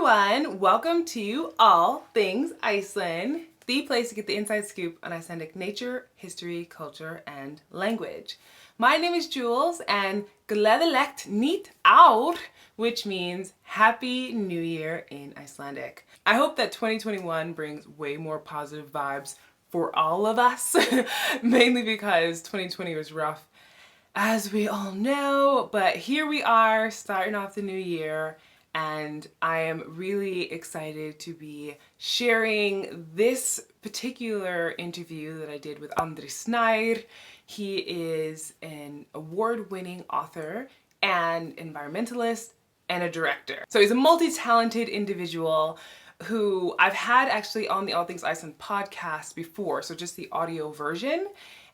everyone. Welcome to All Things Iceland, the place to get the inside scoop on Icelandic nature, history, culture, and language. My name is Jules, and gleðilegt nýtt ár, which means Happy New Year in Icelandic. I hope that 2021 brings way more positive vibes for all of us, mainly because 2020 was rough, as we all know, but here we are starting off the new year, and I am really excited to be sharing this particular interview that I did with Andri Snær. He is an award-winning author and environmentalist and a director. So he's a multi-talented individual who I've had actually on the All Things Iceland podcast before, so just the audio version.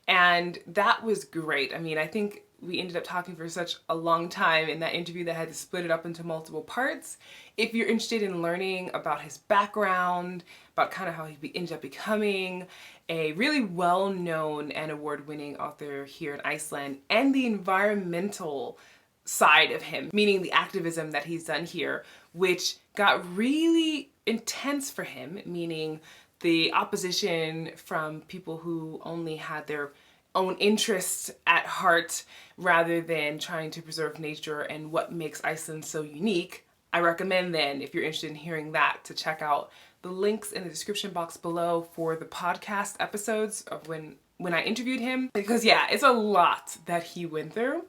And that was great. I mean, I think we ended up talking for such a long time in that interview that I had to split it up into multiple parts. If you're interested in learning about his background, about kind of how he ended up becoming a really well-known and award-winning author here in Iceland, and the environmental side of him, meaning the activism that he's done here, which got really intense for him, meaning the opposition from people who only had their own interests at heart rather than trying to preserve nature and what makes Iceland so unique. I recommend then, if you're interested in hearing that, to check out the links in the description box below for the podcast episodes of when I interviewed him. Because yeah, it's a lot that he went through.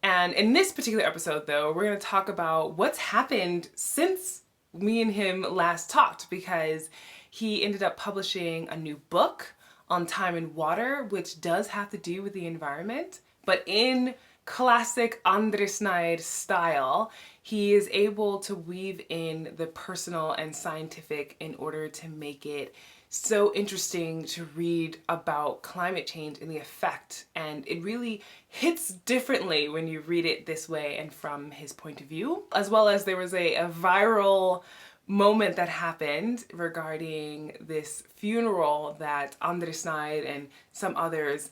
And in this particular episode though, we're gonna talk about what's happened since me and him last talked, because he ended up publishing a new book on time and water, which does have to do with the environment, but in classic Andri Snær style, he is able to weave in the personal and scientific in order to make it so interesting to read about climate change and the effect. And it really hits differently when you read it this way and from his point of view. As well as there was a viral moment that happened regarding this funeral that Andri Snær and some others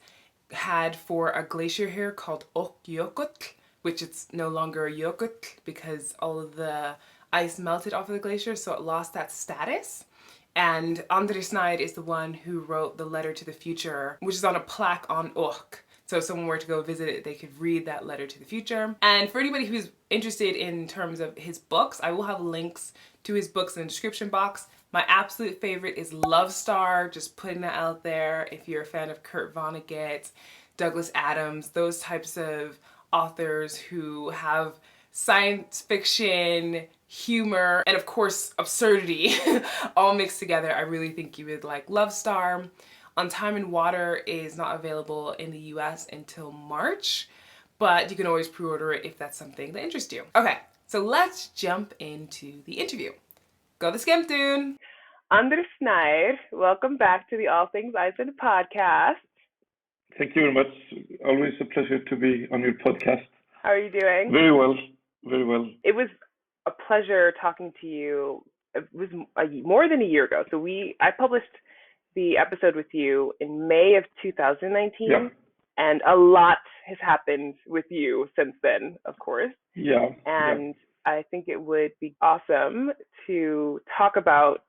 had for a glacier here called Jökull, which it's no longer Jökull because all of the ice melted off of the glacier, so it lost that status. And Andri Snær is the one who wrote the letter to the future, which is on a plaque on Ok. So if someone were to go visit it, they could read that letter to the future. And for anybody who's interested in terms of his books, I will have links to his books in the description box. My absolute favorite is LoveStar, just putting that out there. If you're a fan of Kurt Vonnegut, Douglas Adams, those types of authors who have science fiction, humor, and of course absurdity all mixed together, I really think you would like LoveStar. On Time and Water is not available in the US until March, but you can always pre-order it if that's something that interests you. Okay, so let's jump into the interview. Go the skemmtun! Andri Snær, welcome back to the All Things Iceland podcast. Thank you very much. Always a pleasure to be on your podcast. How are you doing? Very well, very well. It was a pleasure talking to you. It was more than a year ago. So I published the episode with you in May of 2019, yeah. And a lot has happened with you since then, of course. Yeah. And I think it would be awesome to talk about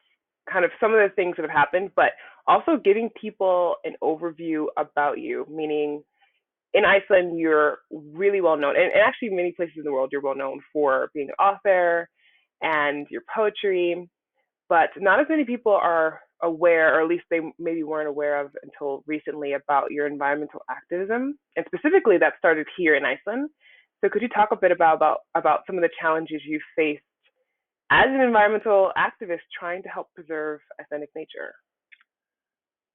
kind of some of the things that have happened, but also giving people an overview about you, meaning in Iceland, you're really well known, and actually many places in the world, you're well known for being an author and your poetry, but not as many people are aware, or at least they maybe weren't aware of until recently, about your environmental activism, and specifically that started here in Iceland. So could you talk a bit about some of the challenges you faced as an environmental activist trying to help preserve Icelandic nature?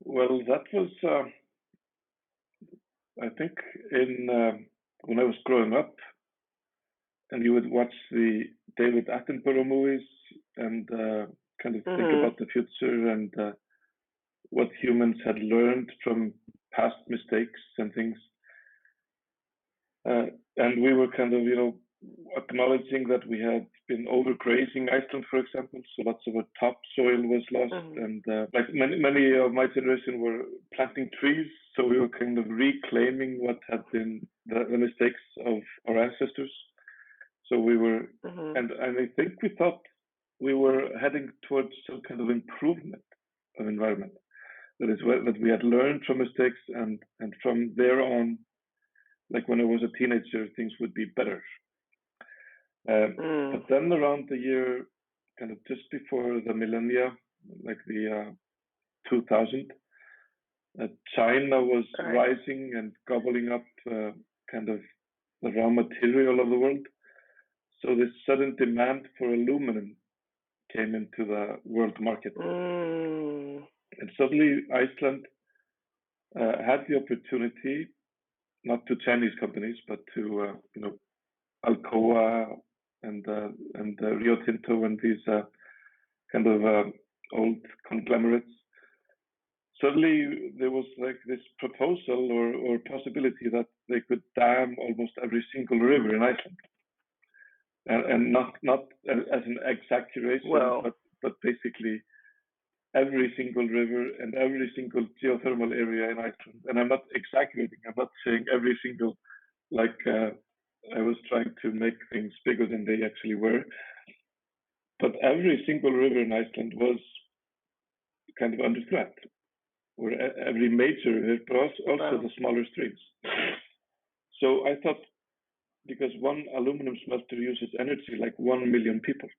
Well, that was, I think, when I was growing up, and you would watch the David Attenborough movies and kind of think about the future and what humans had learned from past mistakes and things. And we were kind of, acknowledging that we had been overgrazing Iceland, for example. So lots of our topsoil was lost. And like many of my generation were planting trees. So we were kind of reclaiming what had been the mistakes of our ancestors. So we were, and I think we thought we were heading towards some kind of improvement of environment. That is that we had learned from mistakes, and from there on, like when I was a teenager, things would be better. But then around the year, kind of just before the millennia, like the 2000, China was rising and gobbling up kind of the raw material of the world. So this sudden demand for aluminum came into the world market. And suddenly Iceland had the opportunity, not to Chinese companies, but to Alcoa and Rio Tinto and these kind of old conglomerates. Suddenly there was like this proposal or possibility that they could dam almost every single river in Iceland, and not as an exaggeration, but basically every single river and every single geothermal area in Iceland. And I'm not exaggerating. I'm not saying every single, like I was trying to make things bigger than they actually were. But every single river in Iceland was kind of under threat, or every major river, but also the smaller streams. So I thought, because one aluminum smelter uses energy like 1 million people,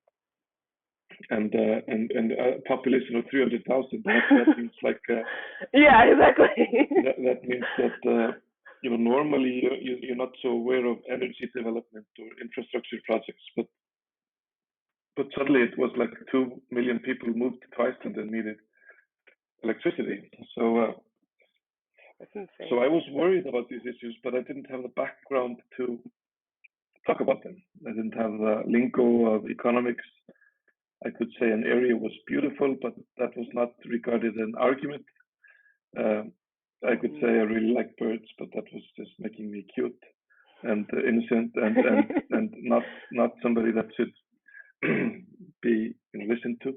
and a population of 300,000, that means like yeah, exactly. that means that normally you're not so aware of energy development or infrastructure projects, but suddenly it was like 2 million people moved to Iceland and needed electricity. So so I was worried about these issues, but I didn't have the background to talk about them. I didn't have the lingo of economics. I could say an area was beautiful, but that was not regarded an argument. I could say I really like birds, but that was just making me cute and innocent and not somebody that should be listened to.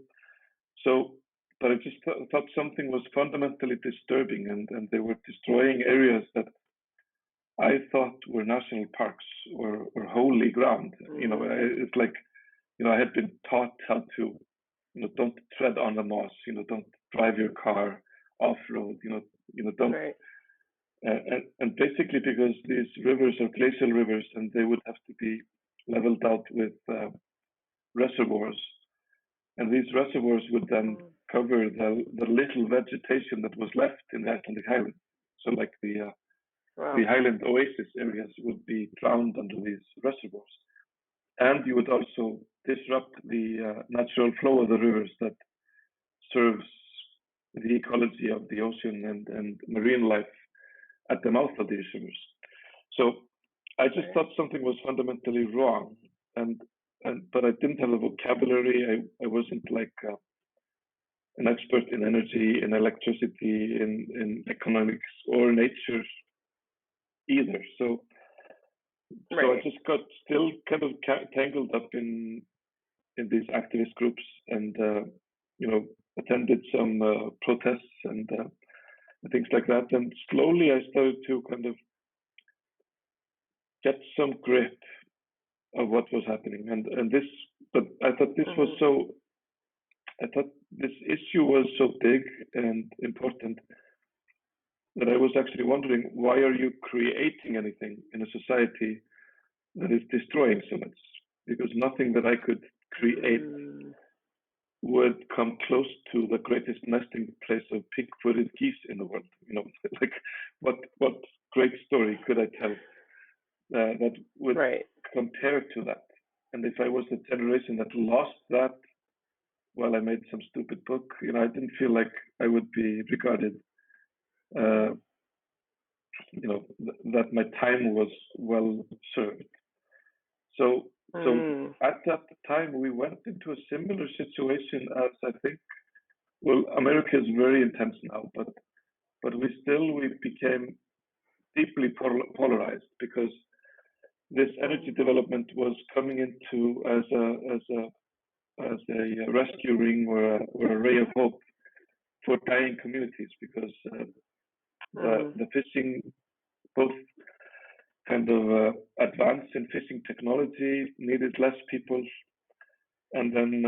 So, but I just thought something was fundamentally disturbing, and they were destroying areas that I thought were national parks or holy ground. It's like, I had been taught how to, don't tread on the moss, don't drive your car off-road, don't. Right. And basically because these rivers are glacial rivers, and they would have to be leveled out with reservoirs. And these reservoirs would then cover the little vegetation that was left in the Icelandic highland. So like the highland oasis areas would be drowned under these reservoirs. And you would also disrupt the natural flow of the rivers that serves the ecology of the ocean and marine life at the mouth of these rivers. So I just thought something was fundamentally wrong, but I didn't have the vocabulary. I wasn't like an expert in energy, in electricity, in economics or nature either. So I just got still kind of tangled up in these activist groups, and attended some protests and things like that. And slowly I started to kind of get some grip of what was happening. But I thought this was so. I thought this issue was so big and important that I was actually wondering, why are you creating anything in a society that is destroying so much? Because nothing that I could create would come close to the greatest nesting place of pink-footed geese in the world. Like what great story could I tell that would compare to that? And if I was the generation that lost that while I made some stupid book, I didn't feel like I would be regarded, that my time was well served. So at that time, we went into a similar situation as I think, well, America is very intense now, but we became deeply polarized, because this energy development was coming into as a rescue ring or a ray of hope for dying communities, because the fishing, both kind of advanced in fishing technology, needed less people, and then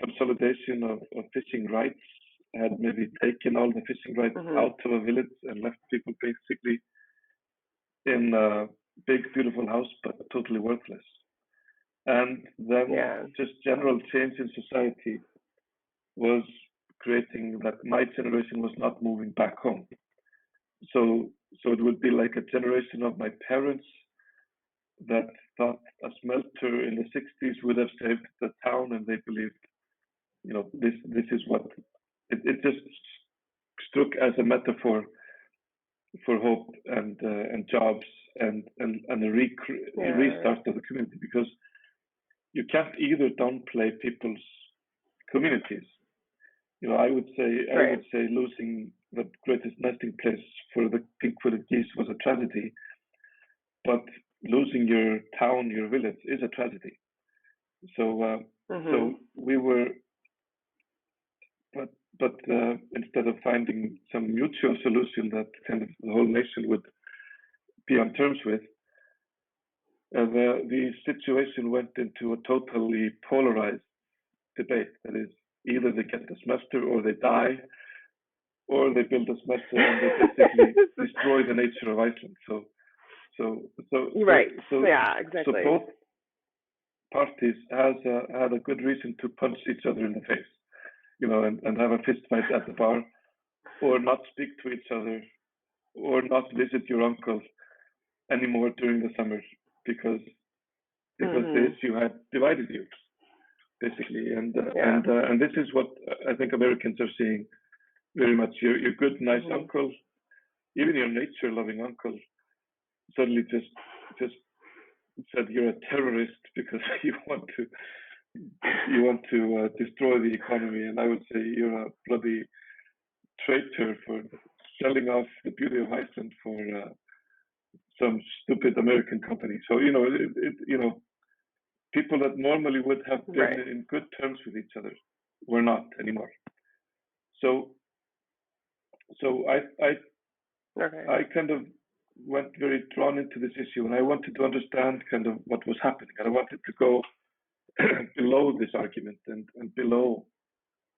consolidation of fishing rights had maybe taken all the fishing rights out of a village and left people basically in a big, beautiful house, but totally worthless. And then just general change in society was creating that my generation was not moving back home. So it would be like a generation of my parents that thought a smelter in the 60s would have saved the town, and they believed, this is what it just struck as a metaphor for hope and jobs and a restart of the community, because you can't either downplay people's communities. I would say losing the greatest nesting place for the pink-footed geese was a tragedy, but losing your town, your village, is a tragedy. So we were, but instead of finding some mutual solution that kind of the whole nation would be on terms with, the situation went into a totally polarized debate. That is, either they get the smelter or they die, or they build a smelter and they basically destroy the nature of Iceland. So exactly. So both parties had a good reason to punch each other in the face, and have a fist fight at the bar, or not speak to each other, or not visit your uncle anymore during the summer because the issue had divided you, basically. And this is what I think Americans are seeing very much. Your good, nice uncle, even your nature-loving uncle, suddenly just said you're a terrorist because you want to destroy the economy, and I would say you're a bloody traitor for selling off the beauty of Iceland for some stupid American company. So people that normally would have been in good terms with each other were not anymore. So I kind of went very drawn into this issue, and I wanted to understand kind of what was happening, and I wanted to go below this argument and below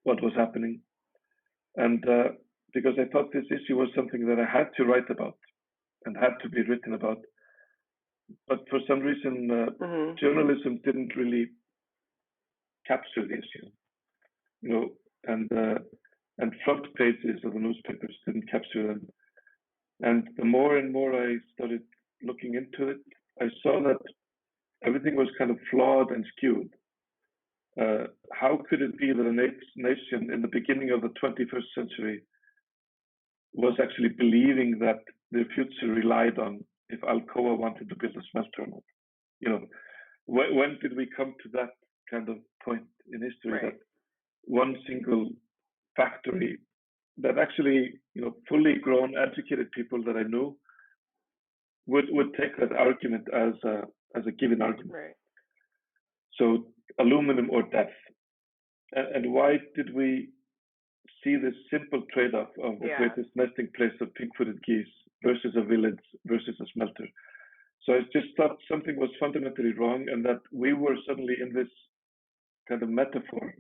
what was happening, and because I thought this issue was something that I had to write about and had to be written about, but for some reason journalism didn't really capture the issue, and front pages of the newspapers didn't capture them. And the more and more I started looking into it, I saw that everything was kind of flawed and skewed. How could it be that a nation in the beginning of the 21st century was actually believing that their future relied on if Alcoa wanted to build a smelter or not? When did we come to that kind of point in history that one single factory that actually, fully grown, educated people that I knew would take that argument as a given argument? Right. So aluminum or death. And why did we see this simple trade-off of the greatest nesting place of pink-footed geese versus a village versus a smelter? So I just thought something was fundamentally wrong, and that we were suddenly in this kind of metaphor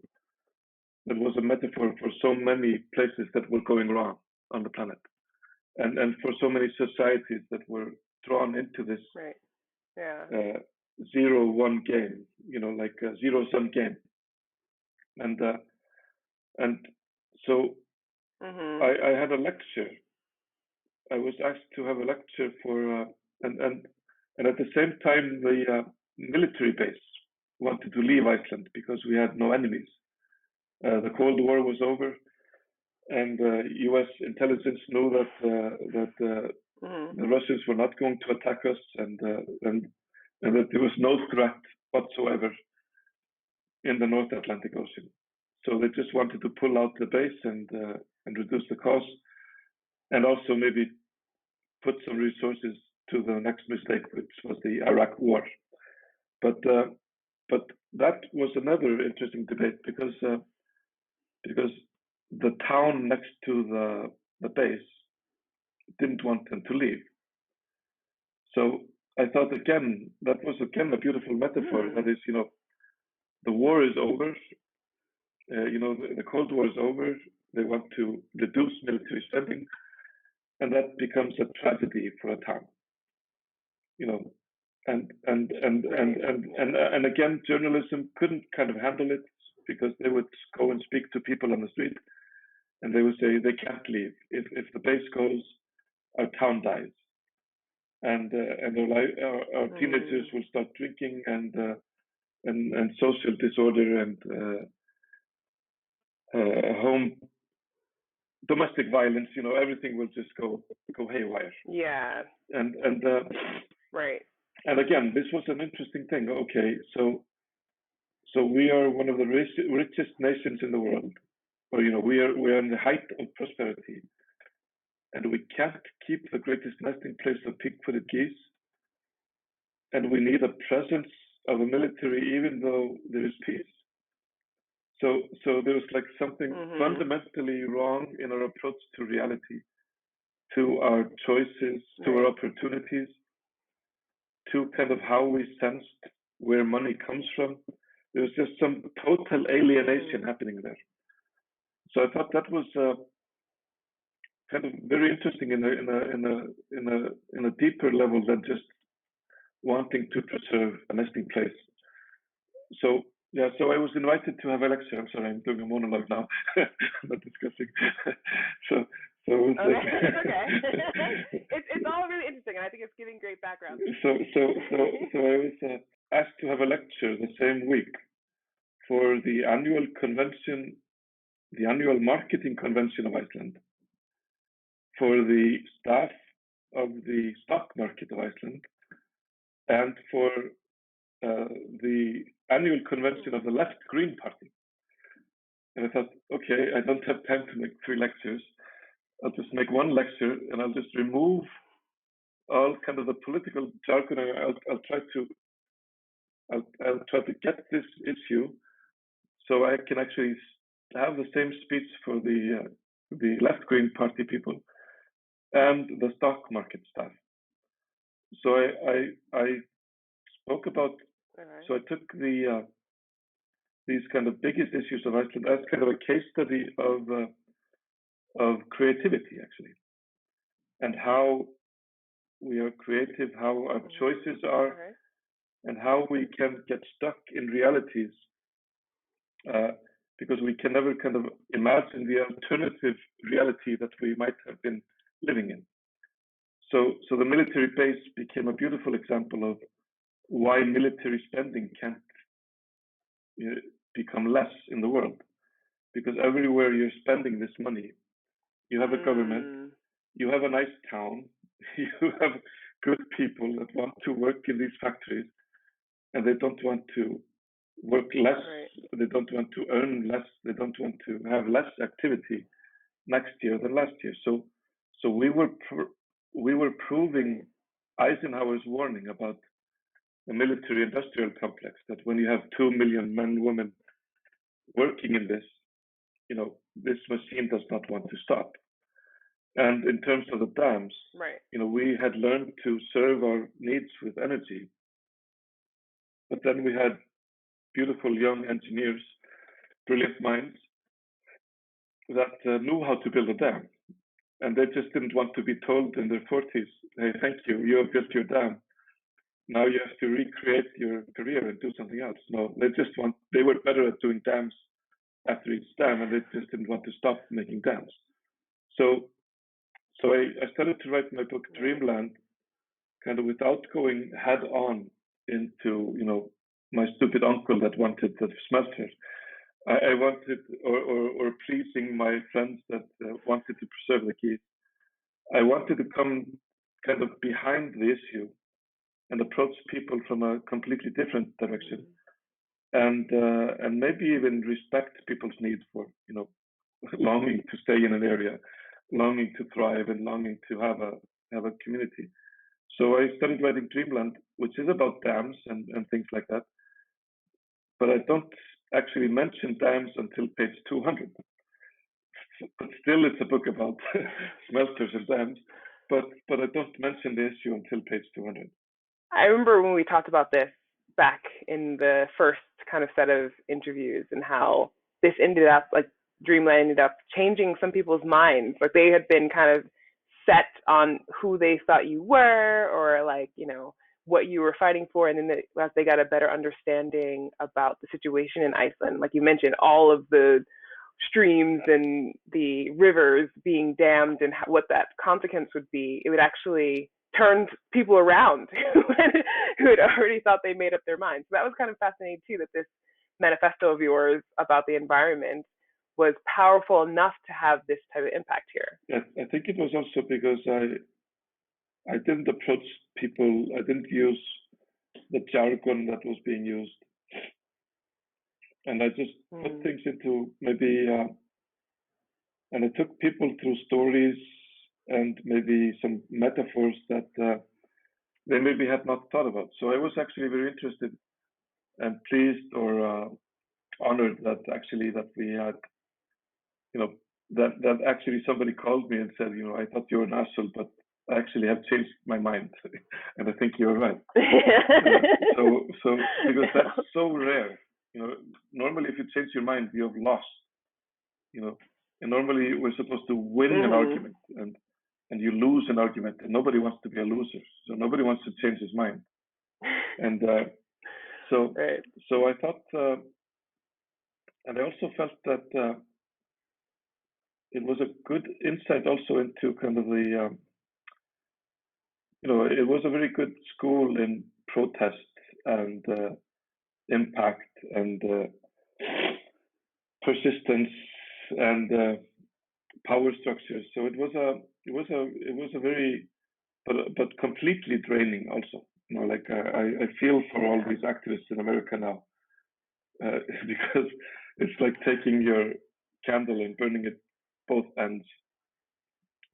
that was a metaphor for so many places that were going wrong on the planet, and for so many societies that were drawn into this 0-1 game, like a zero-sum game. And so I had a lecture. I was asked to have a lecture for, and at the same time, the military base wanted to leave Iceland because we had no enemies. The Cold War was over, and U.S. intelligence knew that the Russians were not going to attack us, and that there was no threat whatsoever in the North Atlantic Ocean. So they just wanted to pull out the base and reduce the cost, and also maybe put some resources to the next mistake, which was the Iraq War. But that was another interesting debate because the town next to the base didn't want them to leave. So I thought, again, that was a beautiful metaphor. That is, the war is over. The Cold War is over. They want to reduce military spending, and that becomes a tragedy for a town. And again, journalism couldn't kind of handle it because they would go and speak to people on the street, and they would say they can't leave. If the base goes, our town dies, and our teenagers will start drinking and social disorder and home domestic violence. Everything will just go haywire. Yeah. And right. And again, this was an interesting thing. Okay, so we are one of the richest nations in the world, or we are in the height of prosperity, and we can't keep the greatest nesting place of pig-footed geese, and we need a presence of a military even though there is peace. So there was like something fundamentally wrong in our approach to reality, to our choices, to our opportunities, to kind of how we sensed where money comes from. There was just some total alienation happening there. So I thought that was kind of very interesting in a deeper level than just wanting to preserve a nesting place. So I was invited to have a lecture. I'm sorry, I'm doing a monologue now. I'm not discussing. so it was okay. It's all really interesting, and I think it's giving great background. So I was asked to have a lecture the same week for the annual convention, the annual marketing convention of Iceland, for the staff of the stock market of Iceland, and for the annual convention of the Left Green Party. And I thought, okay, I don't have time to make 3 lectures. I'll just make 1 lecture, and I'll just remove all kind of the political jargon. I'll try to get this issue so I can actually have the same speech for the Left Green Party people and the stock market staff. So I spoke about. So I took these kind of biggest issues of Iceland as kind of a case study of creativity, actually, and how we are creative, how our choices are, and how we can get stuck in realities because we can never kind of imagine the alternative reality that we might have been living in. So the military base became a beautiful example of why military spending can't become less in the world, because everywhere you're spending this money, you have a government, you have a nice town, you have good people that want to work in these factories, and they don't want to work less, they don't want to earn less, they don't want to have less activity next year than last year. So we were proving Eisenhower's warning about the military-industrial complex, that when you have 2 million men, women working in this, this machine does not want to stop. And in terms of the dams, we had learned to serve our needs with energy, but then we had beautiful young engineers, brilliant minds that knew how to build a dam, and they just didn't want to be told in their 40s, hey, thank you, you have built your dam. Now you have to recreate your career and do something else. No, they were better at doing dams after each dam, and they just didn't want to stop making dams. So I started to write my book Dreamland, kind of without going head on into, my stupid uncle that wanted the smelter. I wanted, or pleasing my friends that wanted to preserve the geese. I wanted to come kind of behind the issue and approach people from a completely different direction, and maybe even respect people's need for, longing to stay in an area, longing to thrive, and longing to have a community. So I started writing Dreamland, which is about dams and things like that. But I don't actually mention dams until page 200. But still, it's a book about smelters and dams. But I don't mention the issue until page 200. I remember when we talked about this back in the first kind of set of interviews and how this ended up, like Dreamland ended up changing some people's minds. Like they had been kind of set on who they thought you were, or like, you know, what you were fighting for. And then as they got a better understanding about the situation in Iceland, like you mentioned, all of the streams and the rivers being dammed and what that consequence would be, it would actually turn people around who had already thought they made up their minds. So that was kind of fascinating too, that this manifesto of yours about the environment was powerful enough to have this type of impact here. Yeah, I think it was also because I didn't approach people, I didn't use the jargon that was being used. And I just put things into maybe, and I took people through stories and maybe some metaphors that they maybe had not thought about. So I was actually very interested and pleased or honored that actually that we had, you know, that actually somebody called me and said, you know, I thought you were an asshole, but I actually have changed my mind, and I think you're right. So because that's so rare, you know. Normally, if you change your mind, you have lost, you know. And normally, we're supposed to win an argument, and you lose an argument, and nobody wants to be a loser. So nobody wants to change his mind. And so I thought, and I also felt that it was a good insight also into kind of the. You know, it was a very good school in protest and impact and persistence and power structures. So it was a very but completely draining also. You know, like I feel for all these activists in America now because it's like taking your candle and burning it both ends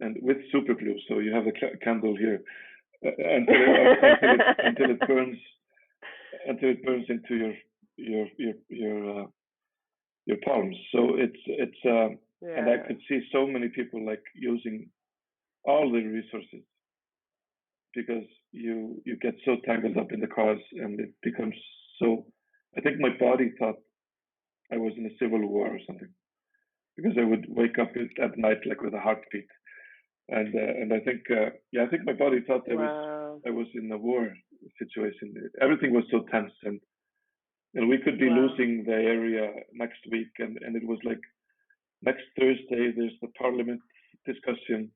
and with super glue. So you have a candle here. Until it burns into your palms. So it's and I could see so many people like using all the resources because you get so tangled up in the cause, and it becomes so. I think my body thought I was in a civil war or something because I would wake up at night like with a heartbeat. And I think I think my body thought I was in a war situation. Everything was so tense, and we could be losing the area next week, and it was like next Thursday there's the parliament discussion.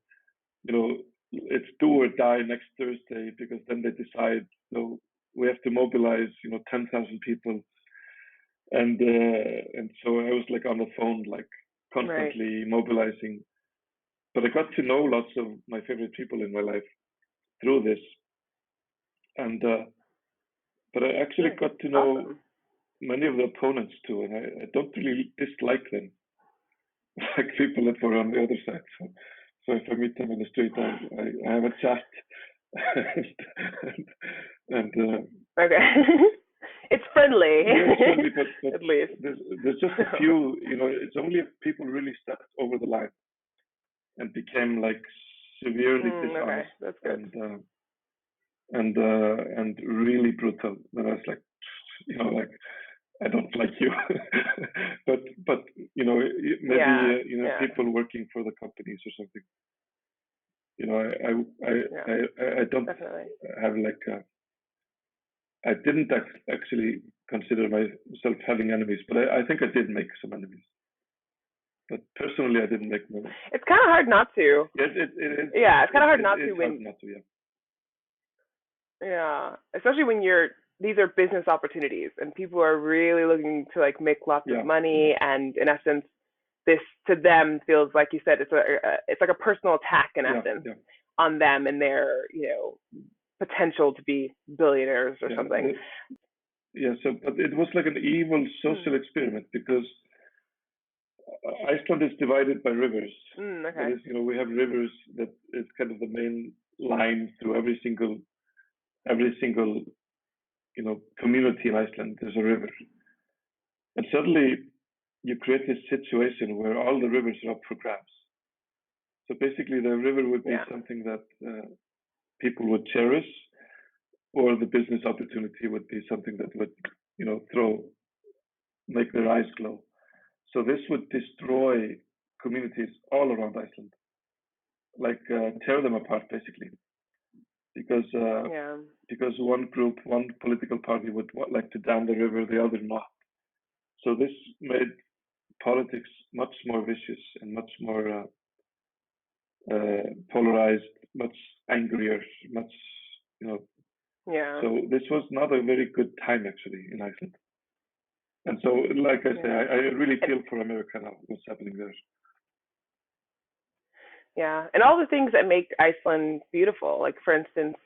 You know, it's do or die next Thursday because then they decide. So we have to mobilize 10,000 people, and so I was like on the phone like constantly mobilizing. But I got to know lots of my favorite people in my life through this, and but I actually got to know many of the opponents too, and I don't really dislike them, like people that were on the other side. So if I meet them in the street, I have a chat, and okay, it's friendly. Yeah, it's friendly, but at least there's just a few. It's only if people really stepped over the line and became like severely dishonest and really brutal. Then I was like, like I don't like you, but maybe people working for the companies or something. I don't have like I didn't actually consider myself having enemies, but I think I did make some enemies. But personally, I didn't make many. It's kind of hard not to. Yes, it is. Yeah, it's kind of hard not to Yeah, especially when these are business opportunities and people are really looking to like make lots of money, and in essence, this to them feels like you said it's like a personal attack in essence on them and their potential to be billionaires or something. So but it was like an evil social experiment because Iceland is divided by rivers. That is, we have rivers that is kind of the main line through every single community in Iceland. There's a river, and suddenly you create this situation where all the rivers are up for grabs. So basically, the river would be something that people would cherish, or the business opportunity would be something that would, make their eyes glow. So this would destroy communities all around Iceland, like tear them apart basically, because one group, one political party would like to dam the river, the other not. So this made politics much more vicious and much more polarized, much angrier, much, Yeah. So this was not a very good time actually in Iceland. And so, like I say, I really feel for America now, what's happening there. Yeah, and all the things that make Iceland beautiful, like for instance,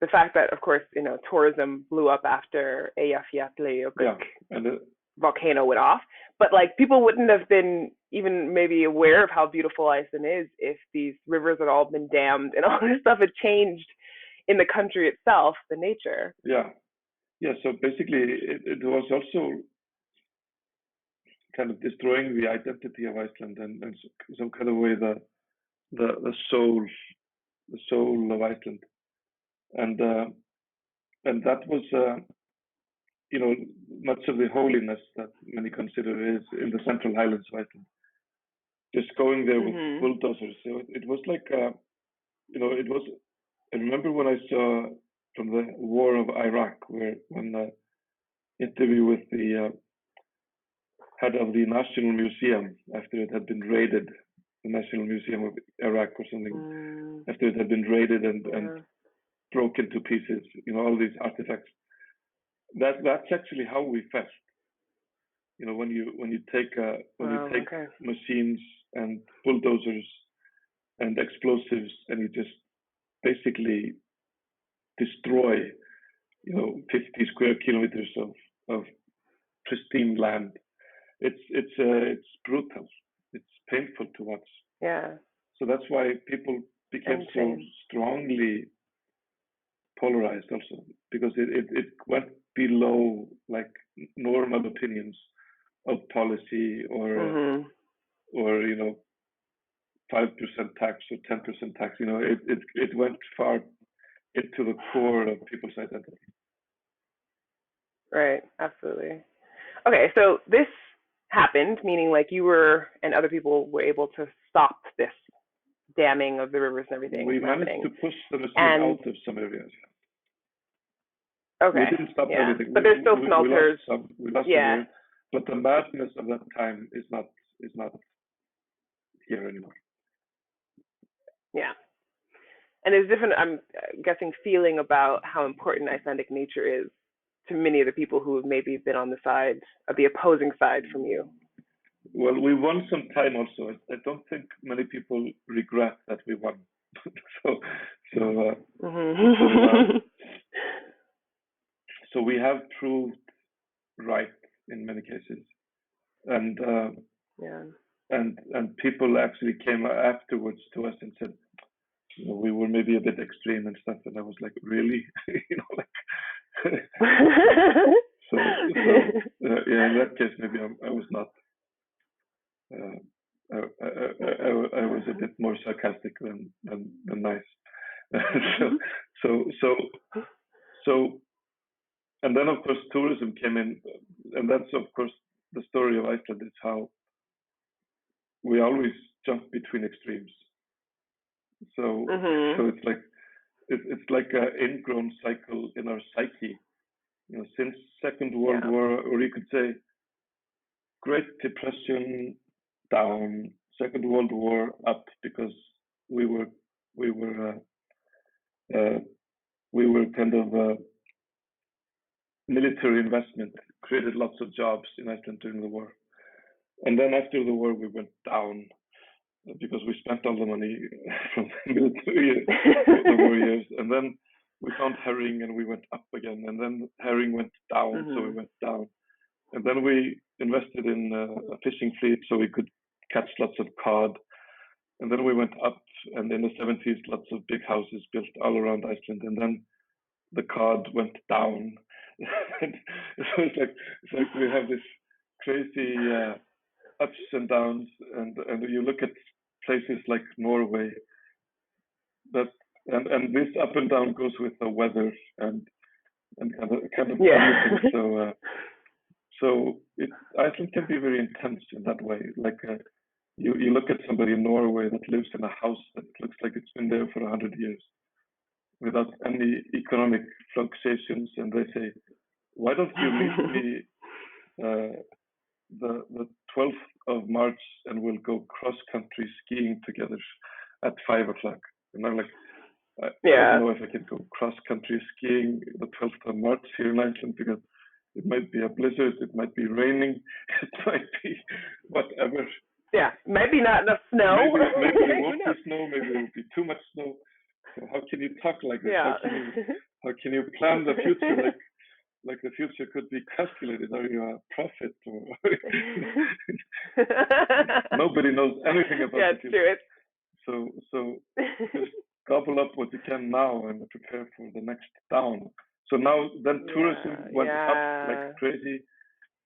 the fact that, of course, tourism blew up after Eyjafjallajökull volcano went off, but like people wouldn't have been even maybe aware of how beautiful Iceland is if these rivers had all been dammed and all this stuff had changed in the country itself, the nature. Yeah. So basically, it was also kind of destroying the identity of Iceland and some kind of way the soul of Iceland, and that was much of the holiness that many consider is in the Central Highlands of Iceland. Just going there with bulldozers, so it was like it was. I remember when I saw from the War of Iraq, when the interview with the head of the National Museum after it had been raided, the National Museum of Iraq or something, after it had been raided and broken to pieces, all these artifacts. That's actually how we felt. When you take machines and bulldozers and explosives and you just basically destroy 50 square kilometers of pristine land. It's brutal. It's painful to watch. Yeah. So that's why people became so strongly polarized also, because it went below like normal opinions of policy or 5% tax or 10% tax. It went far into the core of people's identity. Right, absolutely. Okay, so this happened, meaning like you were and other people were able to stop this damming of the rivers and everything. We managed to push the machine out of some areas. Okay. We didn't stop everything. But there's still smelters. We lost some areas, but the madness of that time is not here anymore. Yeah. And there's different, I'm guessing, feeling about how important Icelandic nature is to many of the people who have maybe been on the side of the opposing side from you. Well, we won some time also. I don't think many people regret that we won. So we have proved right in many cases, and people actually came afterwards to us and said, we were maybe a bit extreme and stuff, and I was like, really, So in that case, maybe I was not. I was a bit more sarcastic than nice. So, and then of course tourism came in, and that's of course the story of Iceland is how we always jump between extremes. So it's like an ingrown cycle in our psyche. Since Second World War, or you could say Great Depression down, Second World War up, because we were kind of military investment created lots of jobs in Iceland during the war, and then after the war we went down because we spent all the money from the military the war years, and then we found herring and we went up again, and then herring went down, so we went down, and then we invested in a fishing fleet so we could catch lots of cod, and then we went up, and in the 70s lots of big houses built all around Iceland, and then the cod went down. So it's like we have this crazy ups and downs, and you look at places like Norway, and this up and down goes with the weather, and and kind of Yeah. everything. So Iceland can be very intense in that way. Like you look at somebody in Norway that lives in a house that looks like it's been there for 100 years without any economic fluctuations, and they say, "Why don't you meet me the 12th of March and we'll go cross country skiing together at 5 o'clock?" And I'm like, I don't know if I can go cross country skiing the 12th of March here in Iceland because it might be a blizzard, it might be raining, it might be whatever. Yeah, maybe not enough snow. Maybe there won't be snow, maybe there will be too much snow. So how can you talk like this? Yeah. How can you plan the future like the future could be calculated? Are you a prophet? Or nobody knows anything about the future. True. So just gobble up what you can now and prepare for the next down. So now then tourism went up like crazy,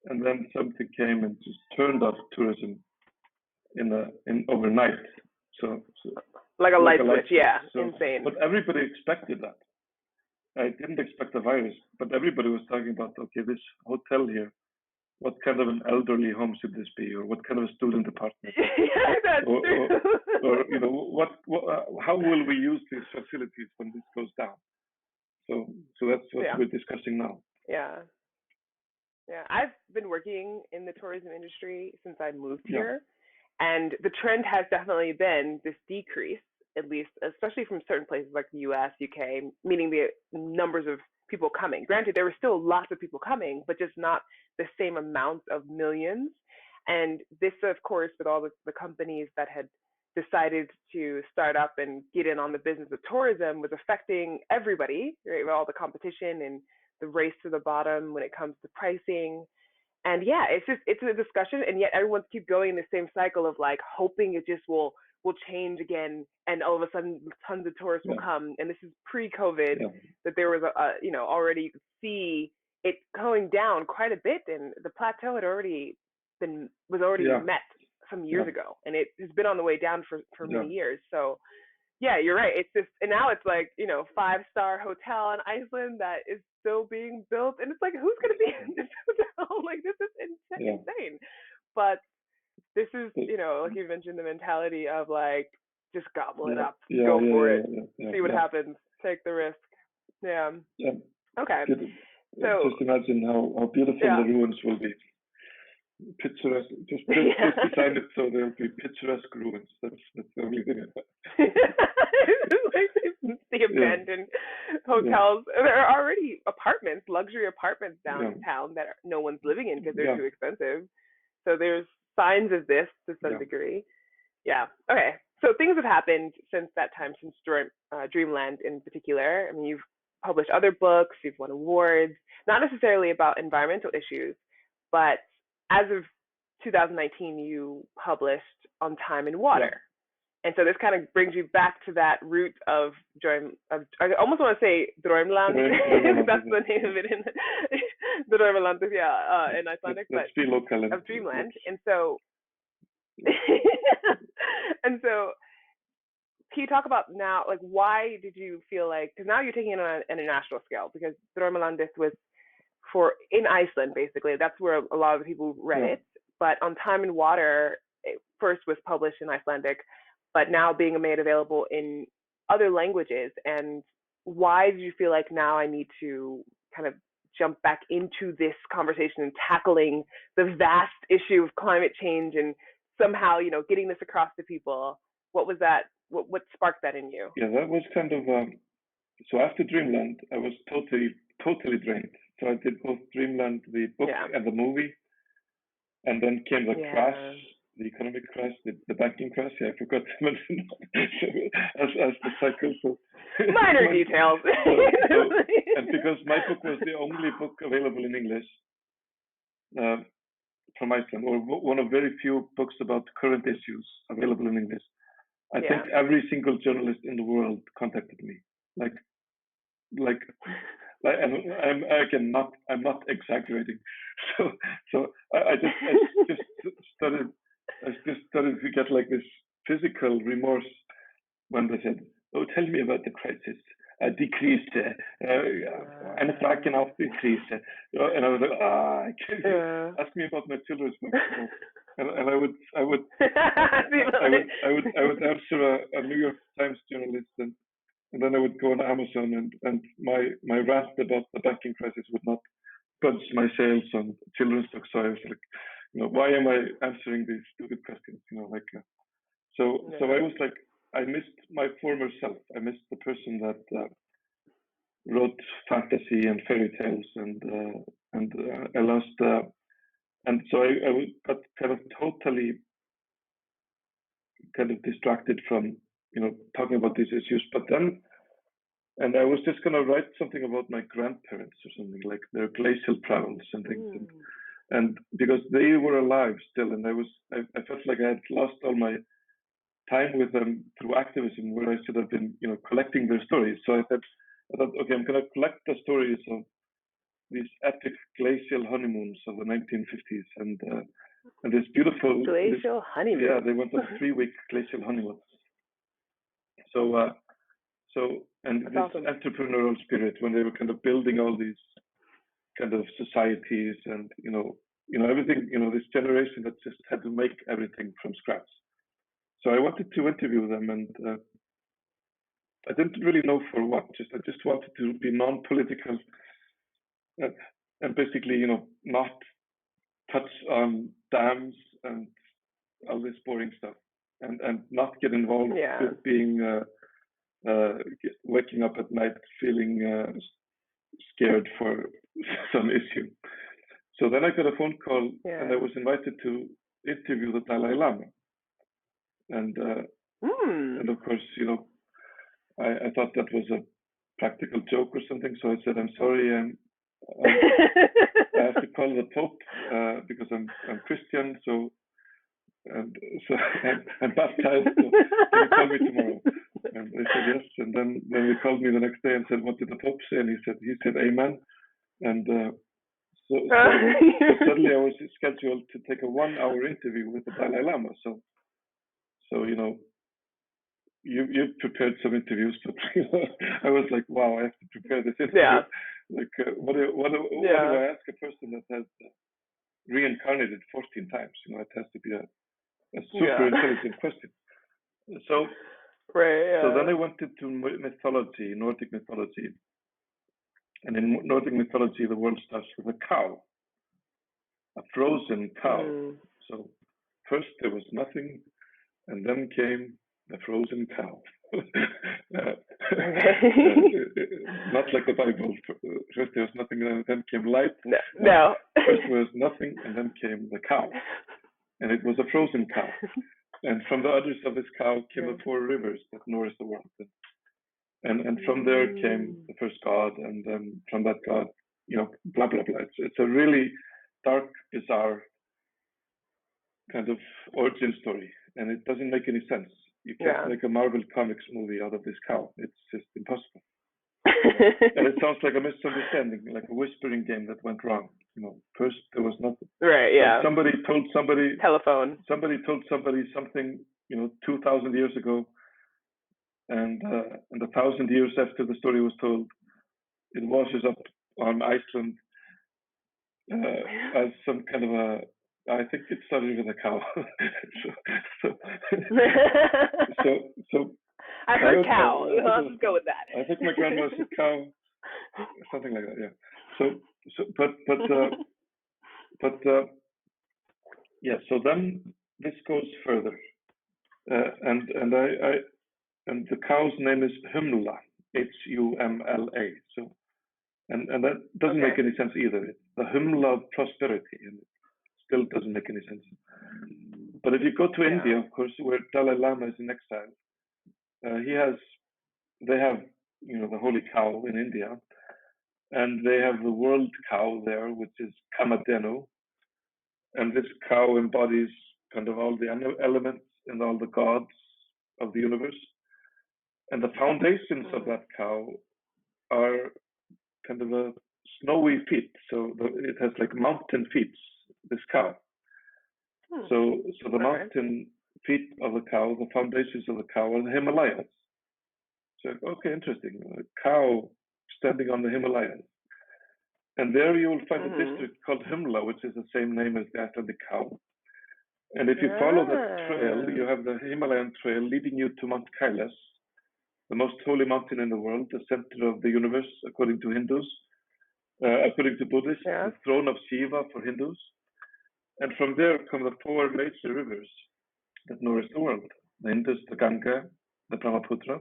and then something came and just turned off tourism in overnight. So like a light switch, So, insane. But everybody expected that. I didn't expect a virus, but everybody was talking about, okay, this hotel here, what kind of an elderly home should this be, or what kind of a student apartment? That's true. Or you know, how will we use these facilities when this goes down? So that's what we're discussing now. Yeah. I've been working in the tourism industry since I moved here, and the trend has definitely been this decrease, at least, especially from certain places like the U.S., UK, meaning the numbers of people coming. Granted, there were still lots of people coming, but just not the same amount of millions. And this, of course, with all the companies that had decided to start up and get in on the business of tourism, was affecting everybody, right? With all the competition and the race to the bottom when it comes to pricing. And it's a discussion, and yet everyone's keep going in the same cycle of like hoping it just will change again, and all of a sudden tons of tourists will come. And this is pre-COVID, that there was already you could see it going down quite a bit, and the plateau had already met some years ago, and it has been on the way down for many years. So you're right. It's just, and now it's like 5-star hotel in Iceland that is still being built, and it's like, who's going to be in this hotel? Like, this is insane. But this is, like you mentioned, the mentality of like, just gobble it up, go for it, see what happens, take the risk. Yeah. Okay. So just imagine how beautiful the ruins will be. Picturesque. Just design it so there'll be picturesque ruins. That's the only thing. Like the abandoned hotels. There are already apartments, luxury apartments downtown that no one's living in because they're too expensive. So there's signs of this to some degree. Yeah. Okay. So things have happened since that time, since Dreamland in particular. I mean, you've published other books, you've won awards, not necessarily about environmental issues, but as of 2019, you published On Time and Water. And so this kind of brings you back to that root of I almost want to say Drømland. That's the name of it in Drømland, in Icelandic, but of Dreamland. And so, can you talk about now, like, why did you feel like, because now you're taking it on an international scale, because Drømland was in Iceland, basically. That's where a lot of the people read it. But On Time and Water, it first was published in Icelandic, but now being made available in other languages. And why do you feel like now I need to kind of jump back into this conversation and tackling the vast issue of climate change and somehow, getting this across to people? What was that? What sparked that in you? Yeah, that was kind of, so after Dreamland, I was totally drained. So I did both Dreamland, the book, and the movie. And then came the crash, the economic crash, the banking crash. I forgot to mention as the cycle. So minor details. And because my book was the only book available in English from Iceland, or one of very few books about current issues available in English, I think every single journalist in the world contacted me. I'm not exaggerating. So I just started to get like this physical remorse when they said, "Oh, tell me about the crisis. decrease, eine Frage auf decrease. And I was like, ask me about my children's books. And I would answer a New York Times journalist, and then I would go on Amazon, and my rant about the banking crisis would not budge my sales on children's books. So I was like, why am I answering these stupid questions? So I was like, I missed my former self. I missed the person that wrote fantasy and fairy tales, and I lost. And so I got kind of totally kind of distracted from talking about these issues. But then, and I was just going to write something about my grandparents or something, like their glacial travels and things, and because they were alive still, and I felt like I had lost all my time with them through activism, where I should have been collecting their stories. So I thought, okay, I'm going to collect the stories of these epic glacial honeymoons of the 1950s, and this beautiful honeymoon. Yeah, they went on a 3-week glacial honeymoon. So and That's this awesome. entrepreneurial spirit, when they were kind of building all these kind of societies, and everything, this generation that just had to make everything from scratch. So I wanted to interview them, and I didn't really know for what. I just wanted to be non-political, and basically, not touch on dams and all this boring stuff, and not get involved with being waking up at night feeling scared for some issue. So then I got a phone call, and I was invited to interview the Dalai Lama, and of course, I thought that was a practical joke or something. So I said, I'm sorry, I have to call the Pope because I'm Christian, so I'm baptized. So can you call me tomorrow? And they said yes. And then they called me the next day and said, what did the Pope say? And he said Amen. And so suddenly I was scheduled to take a 1-hour interview with the Dalai Lama. So you prepared some interviews, but I was like, wow, I have to prepare this interview. Yeah. Like, what do I ask a person that has reincarnated 14 times? It has to be a super intelligent question. So then I went into mythology, Nordic mythology, and in Nordic mythology, the world starts with a cow, a frozen cow. So first there was nothing, and then came the frozen cow. Not like the Bible. First there was nothing, and then came light. No. First there was nothing, and then came the cow, and it was a frozen cow. And from the udders of this cow came the 4 rivers that nourish the world. And from there came the first god, and then from that god, blah blah blah. It's a really dark, bizarre kind of origin story, and it doesn't make any sense. You can't make a Marvel Comics movie out of this cow. It's just impossible. And it sounds like a misunderstanding, like a whispering game that went wrong. First there was nothing. Right. Yeah. Somebody told somebody. Telephone. Somebody told somebody something, 2,000 years ago, and 1,000 years after the story was told, it washes up on Iceland as some kind of a. I think it started with a cow. so I heard cow. Let's go with that. I think my grandma said cow, something like that. Yeah. So So then this goes further, and the cow's name is Humla, Humla. So, and that doesn't make any sense either. It's the Humla of prosperity, and it still doesn't make any sense. But if you go to India, of course, where Dalai Lama is in exile, they have the holy cow in India, and they have the world cow there, which is Kamadhenu, and this cow embodies kind of all the elements and all the gods of the universe. And the foundations of that cow are kind of a snowy feet. So it has like mountain feet, this cow. So the mountain feet of the cow, the foundations of the cow are the Himalayas. So, okay, interesting. A cow standing on the Himalayas. And there you will find a district called Humla, which is the same name as the Icelandic cow. And if you follow that trail, you have the Himalayan trail leading you to Mount Kailas, the most holy mountain in the world, the center of the universe, according to Hindus. According to Buddhists, the throne of Shiva for Hindus. And from there come the four major rivers that nourish the world: the Indus, the Ganga, the Brahmaputra.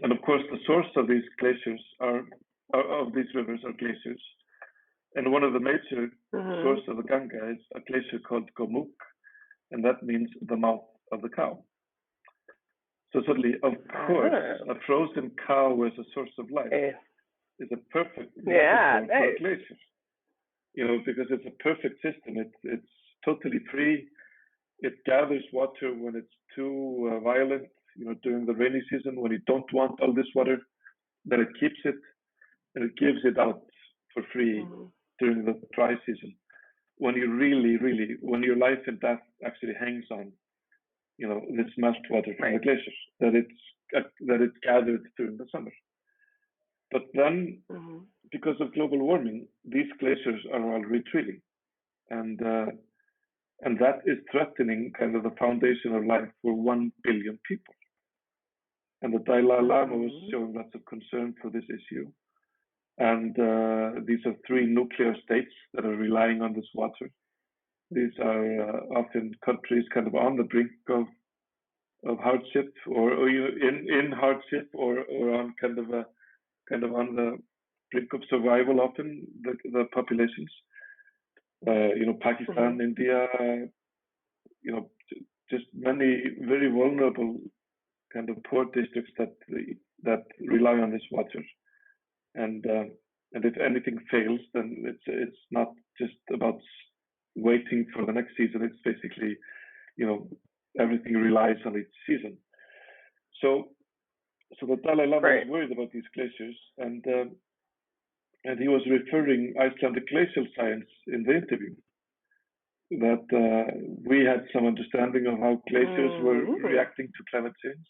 And of course, the source of these glaciers of these rivers are glaciers. And one of the major sources of the Ganga is a glacier called Gomuk, and that means the mouth of the cow. So suddenly, of course, a frozen cow as a source of life is a perfect metaphor for a glacier. You know, because it's a perfect system. It's totally free. It gathers water when it's too violent. You know, during the rainy season when you don't want all this water, then it keeps it and it gives it out for free during the dry season. When you really, when your life and death actually hangs on, you know, this meltwater from the glaciers that it's gathered during the summer. But then, because of global warming, these glaciers are all retreating, and that is threatening kind of the foundation of life for 1 billion people. And the Dalai Lama was showing lots of concern for this issue. And these are 3 nuclear states that are relying on this water. These are often countries kind of on the brink of hardship, or in hardship, or on kind of on the brink of survival. Often the populations, you know, Pakistan, India, you know, just many very vulnerable kind of poor districts that rely on this water. And if anything fails, then it's not just about waiting for the next season. It's basically, you know, everything relies on each season. So the Dalai Lama was worried about these glaciers, and he was referring Icelandic glacial science in the interview, that we had some understanding of how glaciers were reacting to climate change.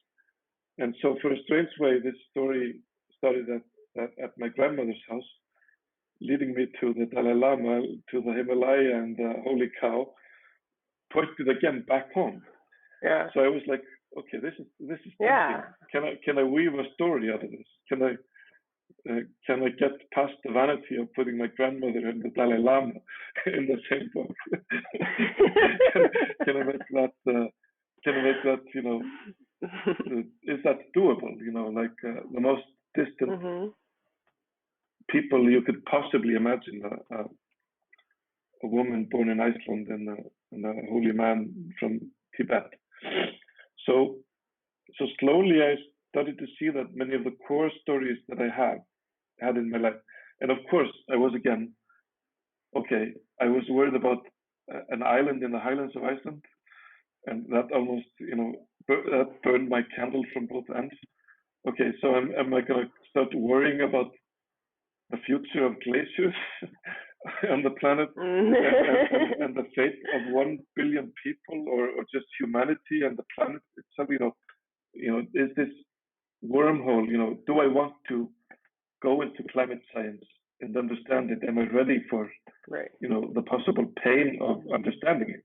And so for a strange way, this story started at my grandmother's house, leading me to the Dalai Lama, to the Himalaya and the Holy Cow, pointed again back home. Yeah. So I was like, okay, this is tempting. Can I weave a story out of this? Can I get past the vanity of putting my grandmother and the Dalai Lama in the same book? Can I make that, you know, is that doable? You know, like the most distant people you could possibly imagine, a woman born in Iceland and a holy man from Tibet. So slowly I started to see that many of the core stories that I had in my life, and of course I was worried about an island in the highlands of Iceland, and that almost, you know, that burned my candle from both ends. Okay, so am I going to start worrying about the future of glaciers on the planet and the fate of 1 billion people, or just humanity and the planet itself? You know, is this wormhole? You know, do I want to go into climate science and understand it? Am I ready for, you know, the possible pain of understanding it?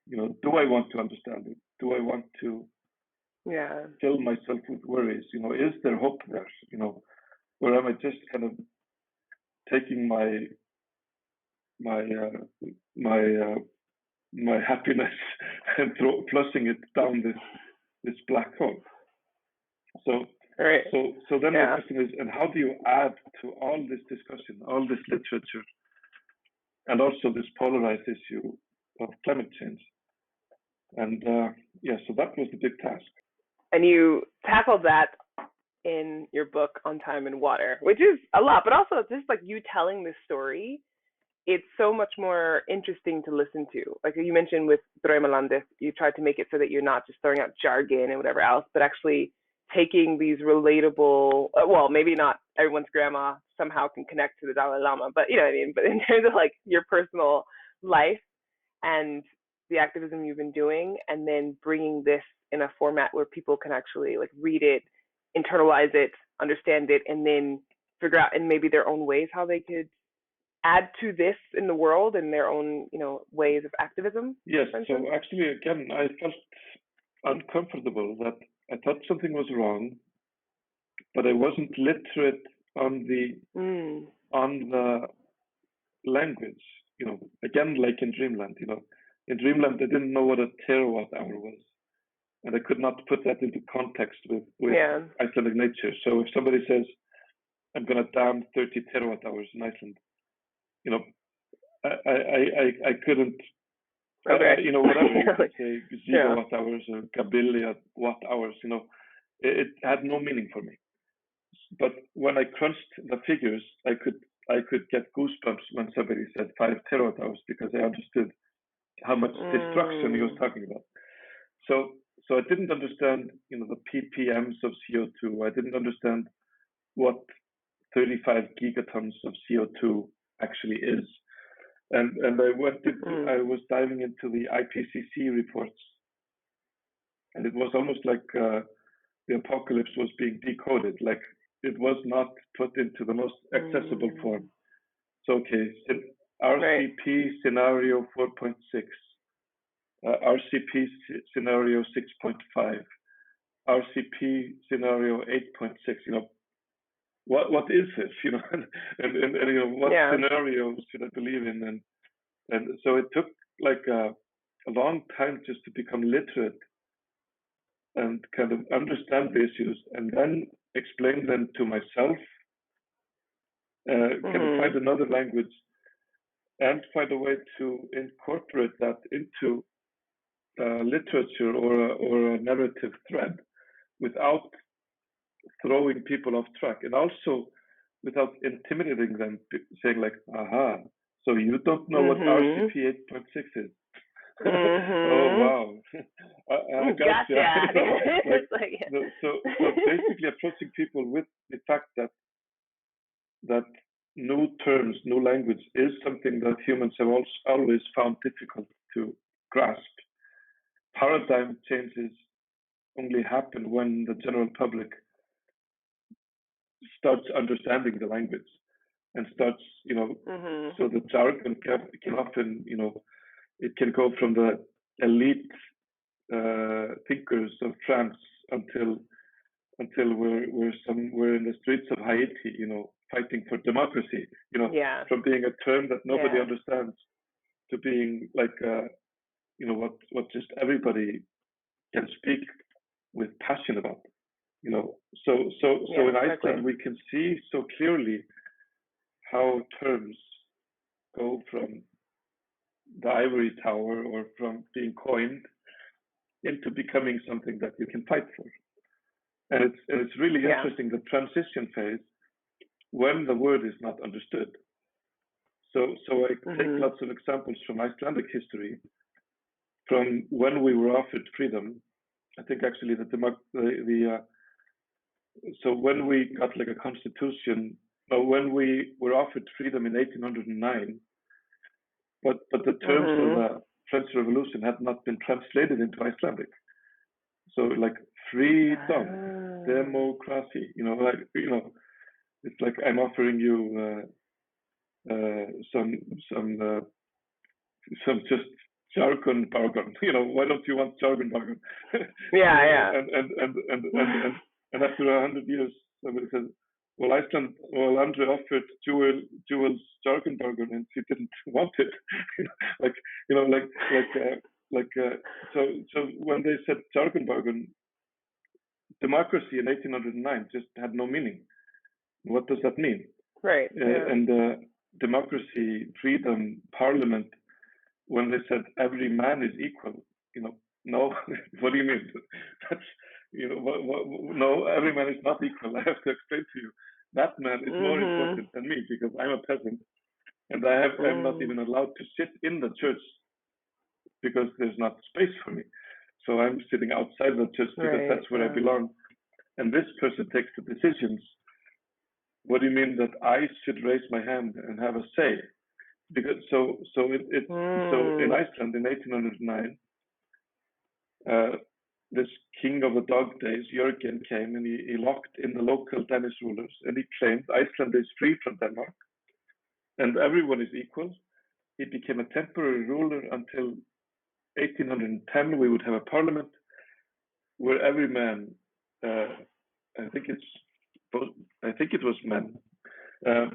You know, do I want to understand it? Do I want to fill myself with worries? You know, is there hope there? You know, or am I just kind of taking my happiness and flushing it down this black hole? So then the question is, and how do you add to all this discussion, all this literature, and also this polarized issue of climate change? And so that was the big task. And you tackled that in your book On Time and Water, which is a lot, but also just like you telling this story, it's so much more interesting to listen to. Like you mentioned with Draumalandið, you tried to make it so that you're not just throwing out jargon and whatever else, but actually taking these relatable, well, maybe not everyone's grandma somehow can connect to the Dalai Lama, but you know what I mean? But in terms of like your personal life and the activism you've been doing, and then bringing this in a format where people can actually like read it internalize it, understand it, and then figure out in maybe their own ways how they could add to this in the world and their own, ways of activism? Yes. So actually, again, I felt uncomfortable that I thought something was wrong, but I wasn't literate on the language. Again, like in Dreamland. In Dreamland, I didn't know what a terawatt hour was, and I could not put that into context with Icelandic nature. So if somebody says, "I'm going to dam 30 terawatt hours in Iceland," I couldn't. Okay. Whatever you could say, gigawatt hours or gabillion watt hours. It had no meaning for me. But when I crunched the figures, I could get goosebumps when somebody said 5 terawatt hours, because I understood how much destruction he was talking about. So I didn't understand, the ppms of CO2. I didn't understand what 35 gigatons of CO2 actually is. And I was diving into the IPCC reports, and it was almost like the apocalypse was being decoded. Like, it was not put into the most accessible form. So, okay, RCP scenario 4.6, RCP scenario 6.5, RCP scenario 8.6. What is this? And what scenarios should I believe in? And so it took like a long time just to become literate and kind of understand the issues, and then explain them to myself, kind of find another language, and find a way to incorporate that into literature or a narrative thread without throwing people off track, and also without intimidating them, saying like, aha, so you don't know what RCP 8.6 is. Oh, wow. I gotcha. So basically approaching people with the fact that new terms, new language is something that humans have always found difficult to grasp. Paradigm changes only happen when the general public starts understanding the language and starts, so the jargon can often, it can go from the elite thinkers of France until we're in the streets of Haiti, fighting for democracy, from being a term that nobody understands to being like, what just everybody can speak with passion about, So in Iceland, we can see so clearly how terms go from the ivory tower or from being coined into becoming something that you can fight for. And it's really interesting, the transition phase, when the word is not understood. So I take lots of examples from Icelandic history, from when we were offered freedom. I think actually so when we got like a constitution, when we were offered freedom in 1809, but the terms of the French Revolution had not been translated into Icelandic. So like freedom, democracy, it's like I'm offering you some just jargon bargain. Why don't you want jargon bargain? And after 100 years, somebody says, well, Andri offered Jewel's jargon bargain, and she didn't want it. So when they said jargon bargain, democracy in 1809 just had no meaning. What does that mean? Right. And democracy, freedom, parliament, when they said every man is equal, no, what do you mean? That's, no, every man is not equal. I have to explain to you. That man is more important than me, because I'm a peasant, and I'm not even allowed to sit in the church because there's not space for me. So I'm sitting outside the church because that's where I belong. And this person takes the decisions. What do you mean that I should raise my hand and have a say? Because so in Iceland in 1809, this king of the dog days, Jörgen, came and he locked in the local Danish rulers, and he claimed Iceland is free from Denmark and everyone is equal. He became a temporary ruler until 1810. We would have a parliament where every man, I think it was men, has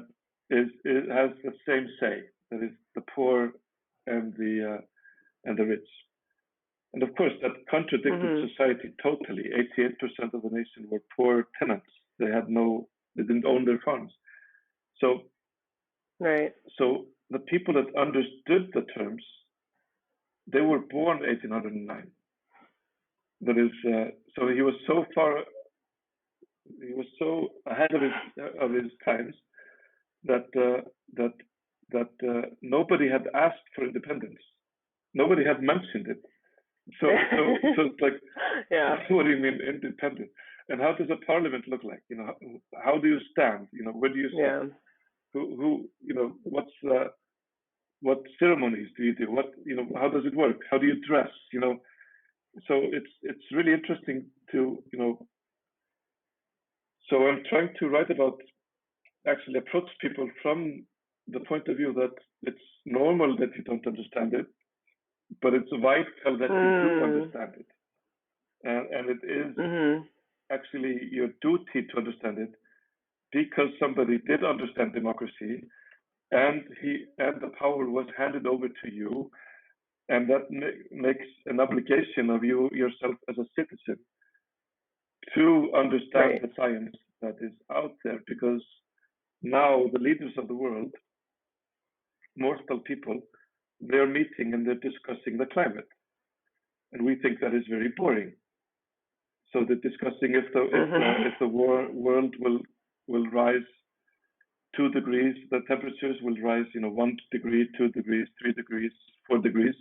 the same say. That is the poor and the rich. And of course, that contradicted society totally. 88% of the nation were poor tenants. They didn't own their farms. So the people that understood the terms, they were born 1809. That is, so he was so ahead of his times that nobody had asked for independence. Nobody had mentioned it. So it's like, what do you mean independent? And how does a parliament look like? How do you stand? Where do you stand? Who what ceremonies do you do? How does it work? How do you dress? So it's really interesting to So I'm trying to write about, actually approach people from the point of view that it's normal that you don't understand it, but it's vital that you do understand it. And it is actually your duty to understand it, because somebody did understand democracy, and the power was handed over to you, and that makes an obligation of yourself as a citizen to understand the science that is out there, because now the leaders of the world, mortal people, they're meeting and they're discussing the climate, and we think that is very boring. So they're discussing if the world will rise 2 degrees, the temperatures will rise 1 degree, 2 degrees, 3 degrees, 4 degrees,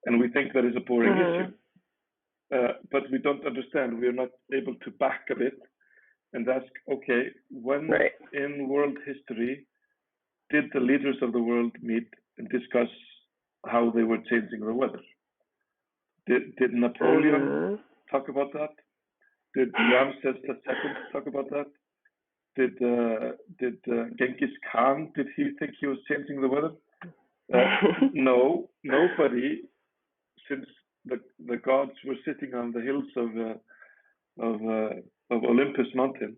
and we think that is a boring issue. But we don't understand. We are not able to back a bit and ask, okay, when in world history did the leaders of the world meet and discuss how they were changing the weather? Did Napoleon talk about that? Did Ramses II talk about that? Did Genghis Khan, did he think he was changing the weather? No, nobody, since the gods were sitting on the hills of Olympus mountain,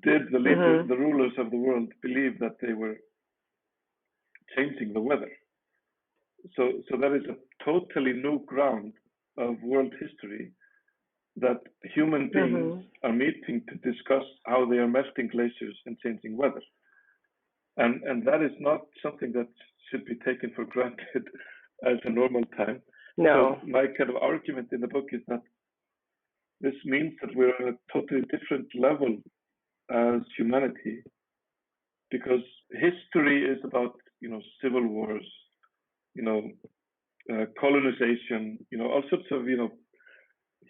did the leaders, the rulers of the world, believe that they were changing the weather? So that is a totally new ground of world history, that human beings are meeting to discuss how they are melting glaciers and changing weather. And that is not something that should be taken for granted as a normal time. No. So my kind of argument in the book is that this means that we're on a totally different level as humanity, because history is about, civil wars, colonization, all sorts of,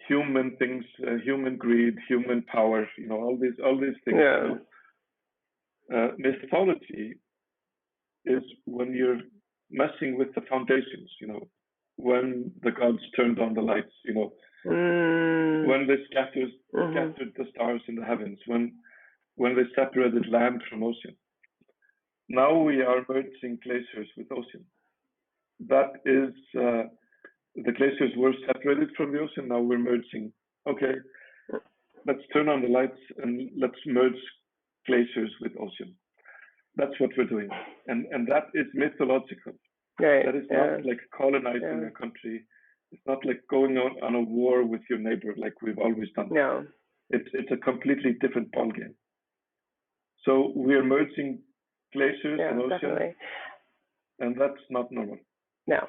human things, human greed, human power, all these things. Mythology is when you're messing with the foundations, when the gods turned on the lights, when they scattered the stars in the heavens, when they separated land from ocean. Now we are merging glaciers with ocean. That is, the glaciers were separated from the ocean. Now we're merging. Okay, let's turn on the lights and let's merge glaciers with ocean. That's what we're doing, and that is mythological. That is not like colonizing a country. It's not like going on a war with your neighbor like we've always done. No, it's a completely different ballgame. So we're merging glaciers and ocean, definitely. And that's not normal. No,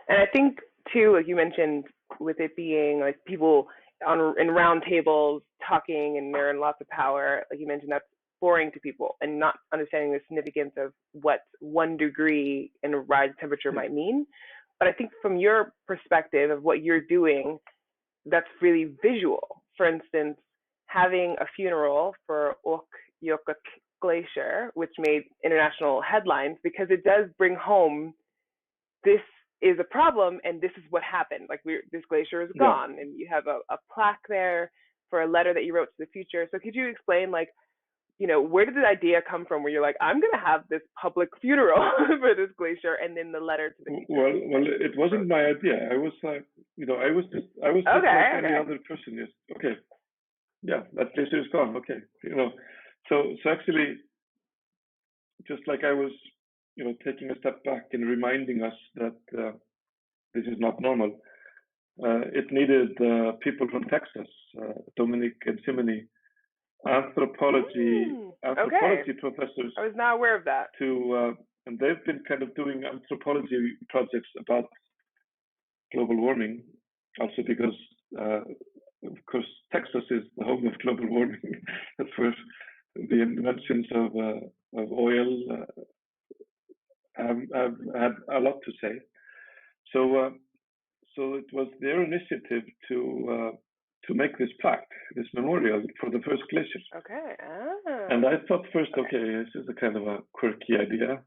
and I think too, like you mentioned, with it being like people in round tables talking and they're in lots of power, like you mentioned, that's boring to people and not understanding the significance of what 1 degree in a rise in temperature might mean. But I think from your perspective of what you're doing, that's really visual. For instance, having a funeral for Okjøkuk Glacier, which made international headlines because it does bring home this is a problem, and this is what happened. Like this glacier is gone, and you have a plaque there for a letter that you wrote to the future. So could you explain, like, where did the idea come from where you're like, I'm going to have this public funeral for this glacier, and then the letter to the future? Well, it wasn't my idea. I was like, I was just like any other person. Just, okay, yeah, that glacier is gone. Okay, so actually, just like I was, taking a step back and reminding us that this is not normal. It needed people from Texas, Dominic and Simony, anthropology professors. I was not aware of that. And they've been kind of doing anthropology projects about global warming, also because, of course, Texas is the home of global warming. That's where the inventions of oil have had a lot to say. So it was their initiative to make this plaque, this memorial for the first glacier. Okay. And I thought first, okay, this is a kind of a quirky idea.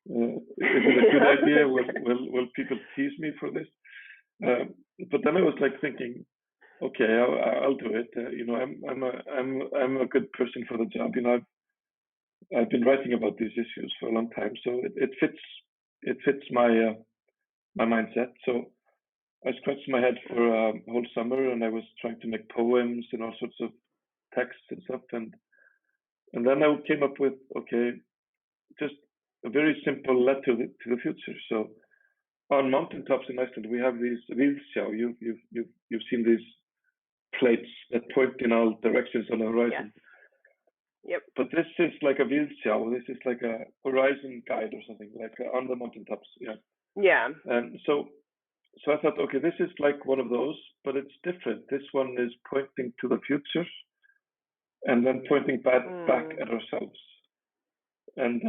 Is it a good idea? Will people tease me for this? But then I was like thinking, okay, I'll do it. I'm a good person for the job. I've been writing about these issues for a long time, so it fits my mindset. So I scratched my head for a whole summer, and I was trying to make poems and all sorts of texts and stuff, and then I came up with, okay, just a very simple letter to the future. So on mountaintops in Iceland, we have these viðsjá. You've seen these plates that point in all directions on the horizon. Yes. Yep. But this is like a viðsjá. This is like a horizon guide or something, like on the mountaintops. Yeah. Yeah. And so I thought, okay, this is like one of those, but it's different. This one is pointing to the future, and then pointing back at ourselves. And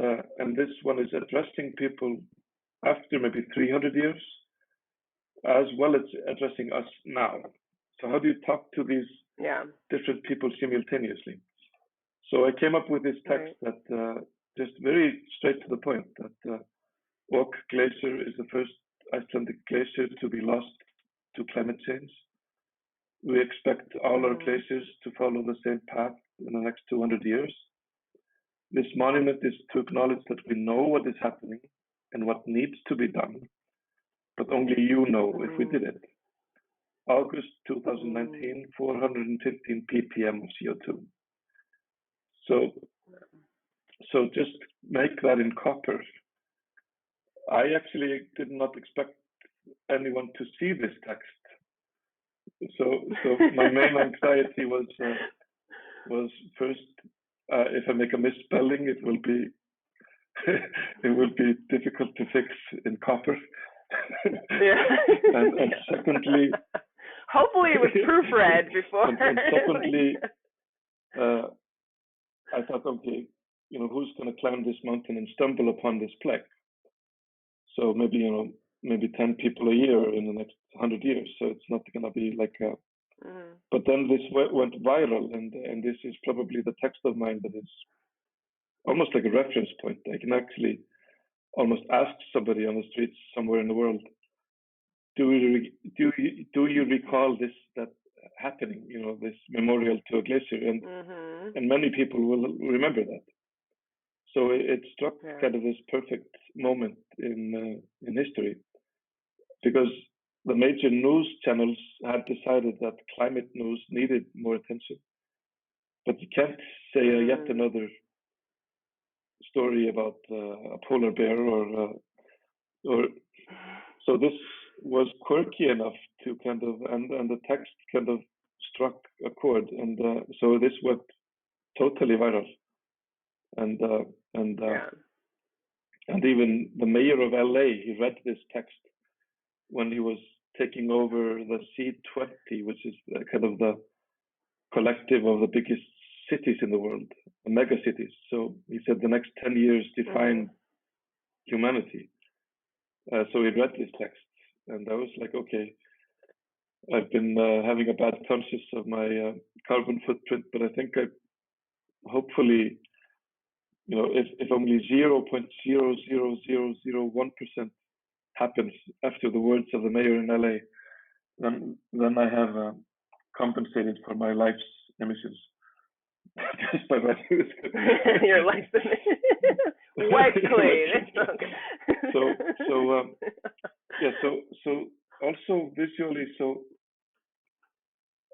this one is addressing people after maybe 300 years, as well as addressing us now. So how do you talk to these different people simultaneously? So I came up with this text that just very straight to the point, that Ok Glacier is the first Icelandic glacier to be lost to climate change. We expect all our glaciers to follow the same path in the next 200 years. This monument is to acknowledge that we know what is happening and what needs to be done, but only you know if we did it. August 2019, 415 ppm of CO2. So just make that in copper. I actually did not expect anyone to see this text. So my main anxiety was first, if I make a misspelling, it will be difficult to fix in copper. and secondly, hopefully it was proofread before. and secondly, I thought, okay, who's going to climb this mountain and stumble upon this plaque? So maybe 10 people a year in the next 100 years. So it's not going to be like a. But then this went viral, and this is probably the text of mine that is almost like a reference point. I can actually almost ask somebody on the streets somewhere in the world, do you recall that happening? This memorial to a glacier, and many people will remember that. So it struck kind of this perfect moment in history, because the major news channels had decided that climate news needed more attention, but you can't say yet another story about a polar bear or so this was quirky enough to kind of and the text kind of struck a chord, and so this went totally viral, and even the mayor of LA, he read this text when he was taking over the C20, which is kind of the collective of the biggest cities in the world, the mega cities. So he said the next 10 years define humanity. So he read this text, and I was like, okay, I've been having a bad conscience of my carbon footprint, but I think hopefully, if only 0.00001% happens after the words of the mayor in LA, then I have compensated for my life's emissions just by writing this. Your life's white clean. So also visually, so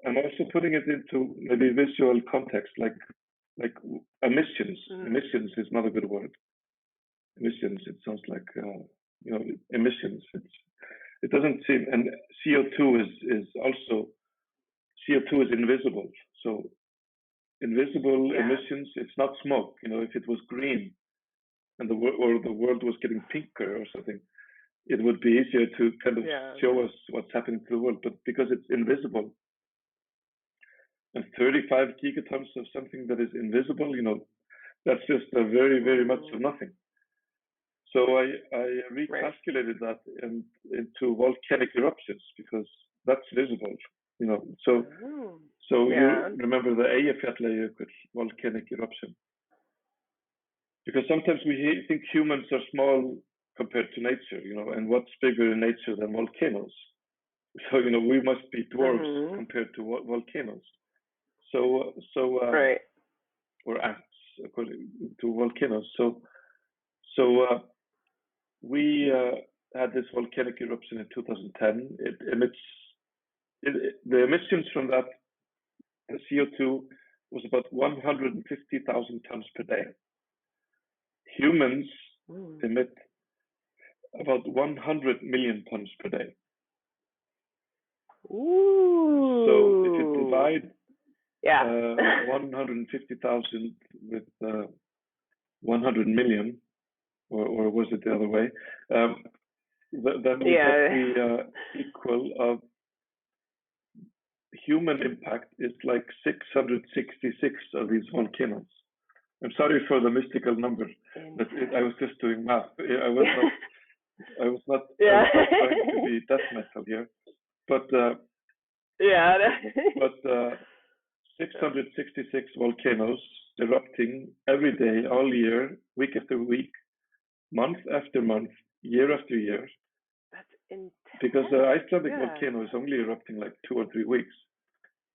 I'm also putting it into maybe visual context, like emissions. Emissions is not a good word. Emissions, it sounds like emissions. It doesn't seem, and CO2 is also, CO2 is invisible. So invisible emissions, it's not smoke. If it was green and the world was getting pinker or something, it would be easier to kind of show us what's happening to the world. But because it's invisible, and 35 gigatons of something that is invisible, that's just a very, very much of nothing. So I recalculated that into volcanic eruptions, because that's visible, So you remember the Eyjafjallajökull volcanic eruption, because sometimes we think humans are small compared to nature, and what's bigger in nature than volcanoes? So we must be dwarves compared to volcanoes. So or ants according to volcanoes. So we had this volcanic eruption in 2010. It emits the emissions from that, the CO2 was about 150,000 tons per day. Humans emit about 100 million tons per day. Ooh. So if you divide 150,000 with 100 million, or was it the other way? Then we get the equal of human impact is like 666 of these volcanoes. I'm sorry for the mystical number, but I was just doing math. I was not trying to be death metal here, but 666 volcanoes erupting every day, all year, week after week, month after month, year after year. That's intense. Because the Icelandic volcano is only erupting like 2 or 3 weeks.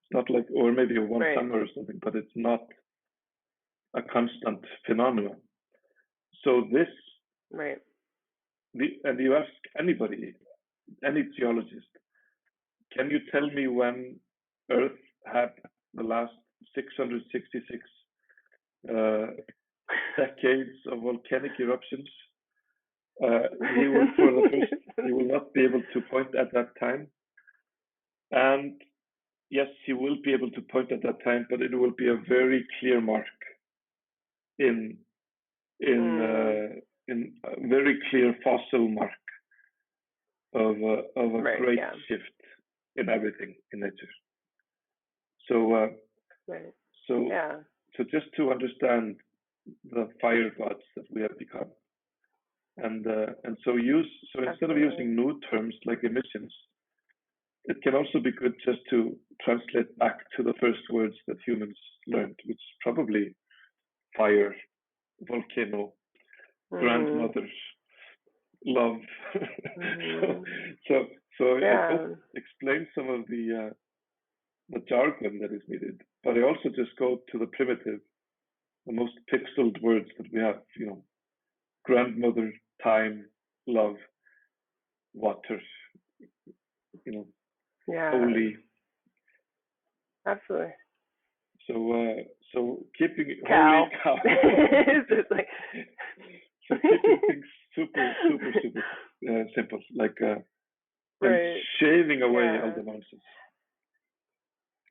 It's not like, or maybe one summer or something, but it's not a constant phenomenon. So this, and you ask anybody, any geologist, can you tell me when Earth had the last 666 decades of volcanic eruptions? He will not be able to point at that time. And yes, he will be able to point at that time, but it will be a very clear mark in a very clear fossil mark of a great shift in everything in nature. So so just to understand the fire gods that we have become, and so instead of using new terms like emissions, it can also be good just to translate back to the first words that humans learned, which is probably fire, volcano, grandmother, love. So I hope explain some of the jargon that is needed, but I also just go to the primitive, the most pixeled words that we have, grandmother, time, love, water, holy. Absolutely. So keeping cow. Holy cow. It's just like so keeping things super simple, like and shaving away all the nonsense,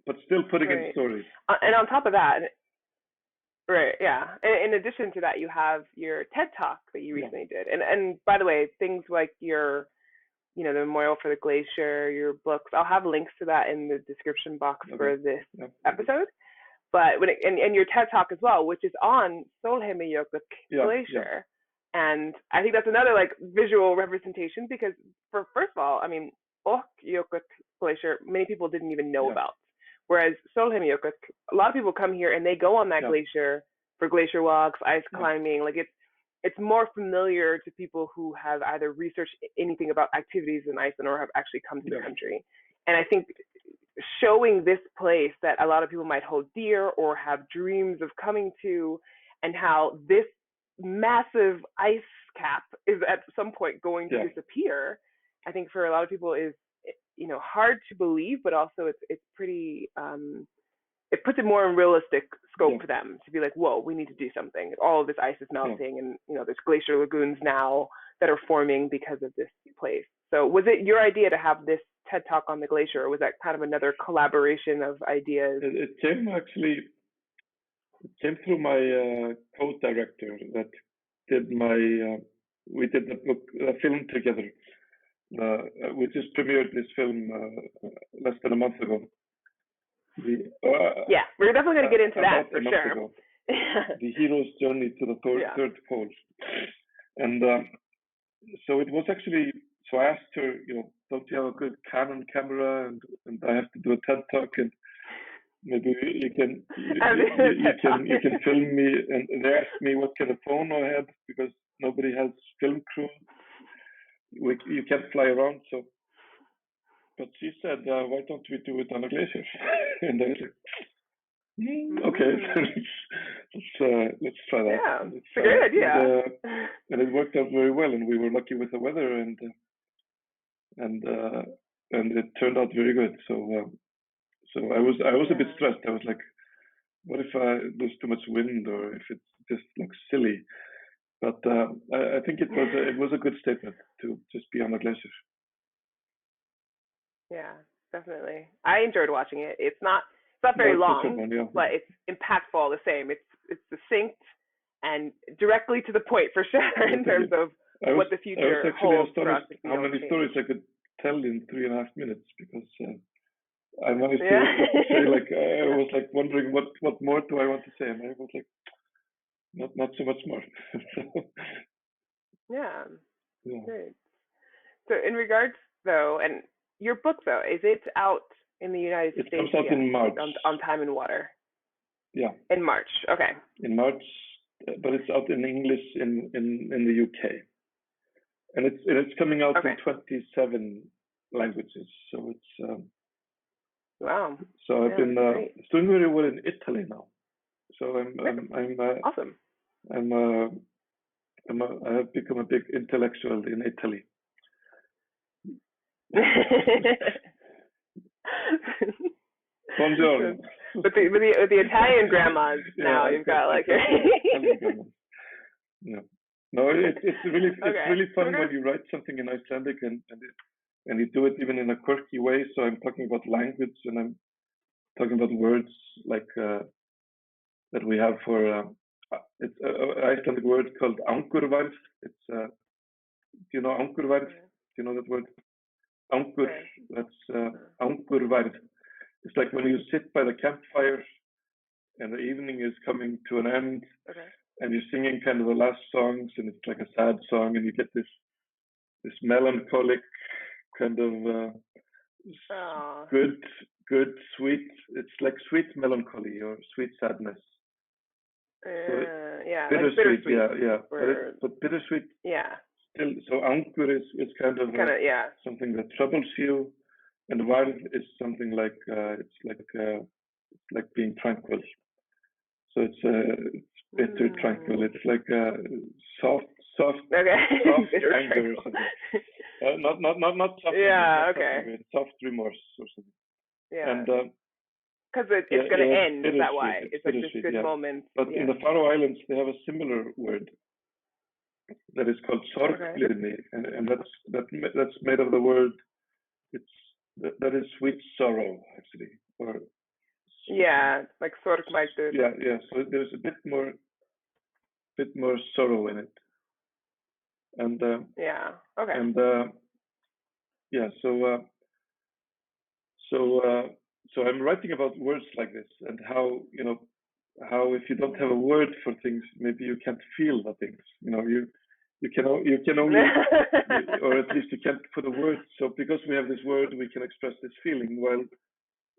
but still putting in stories. And on top of that, in addition to that, you have your TED Talk that you recently did, and by the way, things like your the memorial for the glacier, your books, I'll have links to that in the description box for this episode. But and your TED Talk as well, which is on Sólheimajökull glacier. And I think that's another like visual representation, because first of all, I mean, Jökull glacier, many people didn't even know about. Whereas Sólheimajökull, a lot of people come here and they go on that glacier for glacier walks, ice climbing. Like it's more familiar to people who have either researched anything about activities in Iceland or have actually come to the country. And I think showing this place that a lot of people might hold dear or have dreams of coming to, and how this massive ice cap is at some point going to disappear, I think for a lot of people is, hard to believe, but also it's pretty, it puts it more in realistic scope for them to be like, whoa, we need to do something. All of this ice is melting, and there's glacier lagoons now that are forming because of this place. So was it your idea to have this TED Talk on the glacier, or was that kind of another collaboration of ideas? It came through my co-director that did we did the film together. We just premiered this film less than a month ago. We're definitely going to get into that for sure. The hero's journey to the third pole. And so it was actually, so I asked her, don't you have a good Canon camera, and I have to do a TED Talk, and maybe you can film me. And they asked me what kind of phone I had, because nobody has film crew. You can't fly around, so. But she said, why don't we do it on a glacier? And I was like, okay, let's try that. Yeah, it's a great idea. And it worked out very well, and we were lucky with the weather, and it turned out very good. So I was a bit stressed. I was like, what if there's too much wind, or if it just looks silly? But I think it was a good statement to just be on a glacier. Yeah, definitely. I enjoyed watching it. It's not very long, but it's impactful all the same. It's succinct and directly to the point for sure in terms of what the future holds for us. How many stories I could tell in 3.5 minutes, because I managed to say, like, I was like wondering what more do I want to say, and I was like, not so much more. Yeah. Great. So in regards though, and your book though, is it out in the United States? It comes out in March. On Time and Water. Yeah. In March. Okay. In March, but it's out in English in the UK, and it's coming out in 27 languages. So it's wow. So I've been it's doing very well in Italy now. So I'm awesome. I have become a big intellectual in Italy. Buongiorno. With the Italian grandmas now, you've got like yeah. No, it's really fun when you write something in Icelandic and you do it even in a quirky way. So I'm talking about language, and I'm talking about words like that we have for it's an Icelandic word called angurværð. It's do you know angurværð? Do you know that word? Angur. That's angurværð. It's like when you sit by the campfire and the evening is coming to an end, and you're singing kind of the last songs, and it's like a sad song, and you get this melancholic kind of good sweet. It's like sweet melancholy or sweet sadness. Bittersweet. Yeah. But bittersweet. Yeah. Still, so angur is kind of something that troubles you, and varð is something like it's like being tranquil. So it's bitter tranquil. It's like soft anger or something. Not soft. Yeah. Okay. Soft remorse or something. Yeah. And because it's going to end. Is that why? It's like this good moment. But in the Faroe Islands, they have a similar word that is called sorgblirni, and that's made of the word. That is sweet sorrow, actually, or like sorgmætur. Yeah. So there's a bit more sorrow in it, and and so I'm writing about words like this, and how if you don't have a word for things, maybe you can't feel the things. You can only, or at least you can't put a word. So because we have this word, we can express this feeling.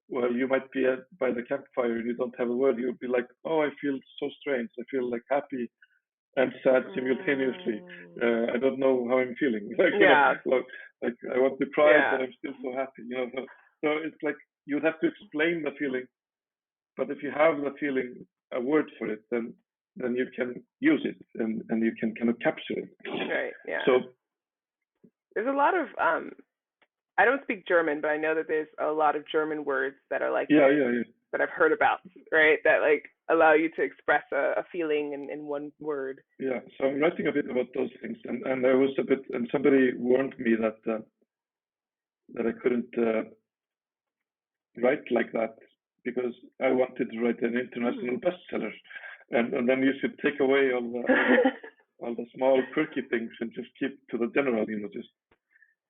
While you might be by the campfire and you don't have a word, you'll be like, oh, I feel so strange. I feel like happy, and sad simultaneously. I don't know how I'm feeling. Like, like I want to cry, but I'm still so happy. So it's like you would have to explain the feeling, but if you have the feeling, a word for it, then you can use it and you can kind of capture it. Right. Yeah. So there's a lot of I don't speak German, but I know that there's a lot of German words that are like that I've heard about, right? That like allow you to express a feeling in one word. Yeah, so I'm writing a bit about those things, and I was a bit, and somebody warned me that I couldn't write like that because I wanted to write an international bestseller, and then you should take away all the small quirky things and just keep to the general, just.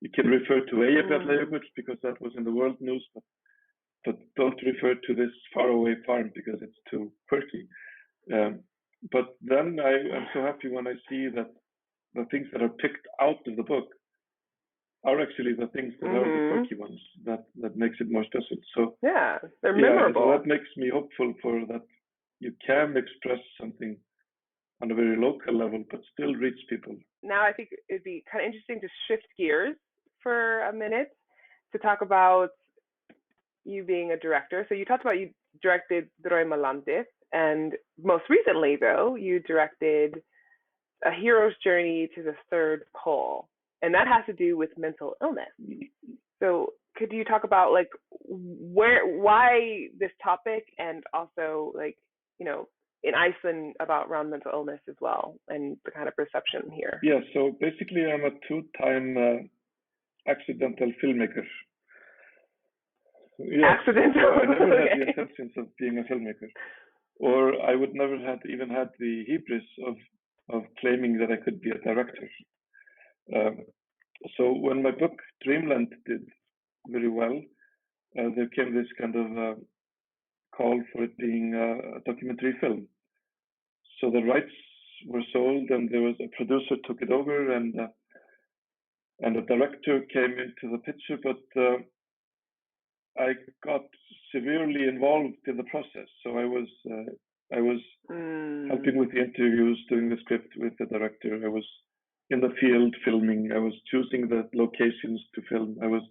You can refer to Eyjafjallajökull because that was in the world news, but don't refer to this faraway farm because it's too quirky. But then I'm so happy when I see that the things that are picked out of the book are actually the things that are the quirky ones that makes it more special. So they're memorable. So that makes me hopeful for that you can express something on a very local level, but still reach people. Now I think it'd be kind of interesting to shift gears for a minute to talk about you being a director. So you talked about you directed Draumalandið, and most recently, though, you directed A Hero's Journey to the Third Pole, and that has to do with mental illness. So could you talk about like why this topic, and also like in Iceland around mental illness as well, and the kind of perception here? Yeah, so basically I'm a two-time accidental filmmaker. Yeah, accidental? I never had the intentions of being a filmmaker, or I would never have even had the hubris of claiming that I could be a director. So when my book Dreamland did very well, there came this kind of call for it being a documentary film. So the rights were sold, and there was a producer took it over, and a director came into the picture, but I got severely involved in the process. So I was helping with the interviews, doing the script with the director. I was in the field filming. I was choosing the locations to film. I was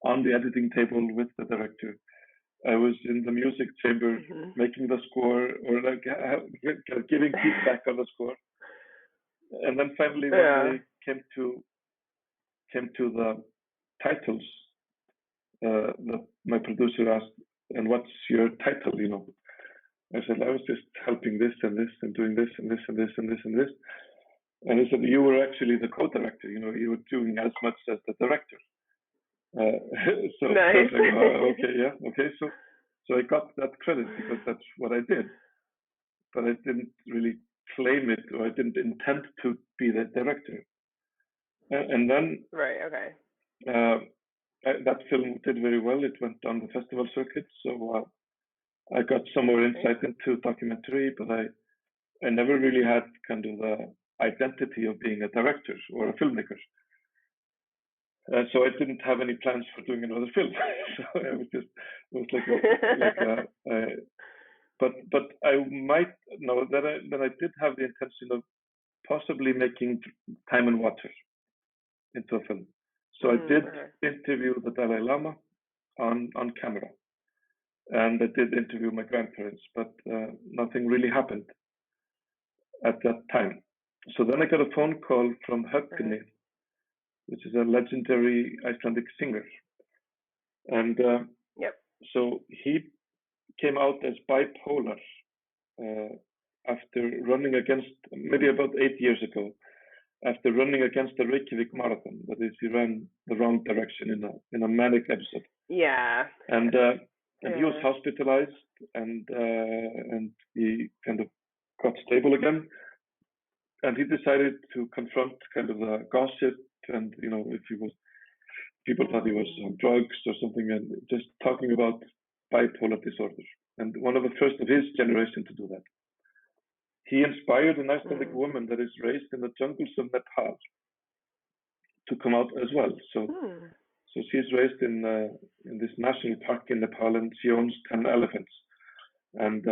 on the editing table with the director. I was in the music chamber making the score, or like giving feedback on the score. And then finally, when I came to the titles, my producer asked, "And what's your title?" I said, "I was just helping this and this and doing this and this and this and this and this." And he said, "You were actually the co-director. You were doing as much as the director." So nice. I was like, okay. So I got that credit because that's what I did, but I didn't really claim it, or I didn't intend to be the director. And then that film did very well. It went on the festival circuit, so I got some more insight into documentary, but I never really had kind of the identity of being a director or a filmmaker. So I didn't have any plans for doing another film. So it was like but I might know that I did have the intention of possibly making Time and Water into a film. So I did interview the Dalai Lama on camera, and I did interview my grandparents, but nothing really happened at that time. So then I got a phone call from Högni, which is a legendary Icelandic singer, and so he came out as bipolar after running against, maybe about 8 years ago, after running against the Reykjavik Marathon. That is, he ran the wrong direction in a manic episode. Yeah. And he was hospitalized, and he kind of got stable again. And he decided to confront kind of the gossip, and if people thought he was on drugs or something, and just talking about bipolar disorder. And one of the first of his generation to do that. He inspired an Icelandic woman that is raised in the jungles of Nepal to come out as well. So she's raised in this national park in Nepal, and she owns 10 elephants. And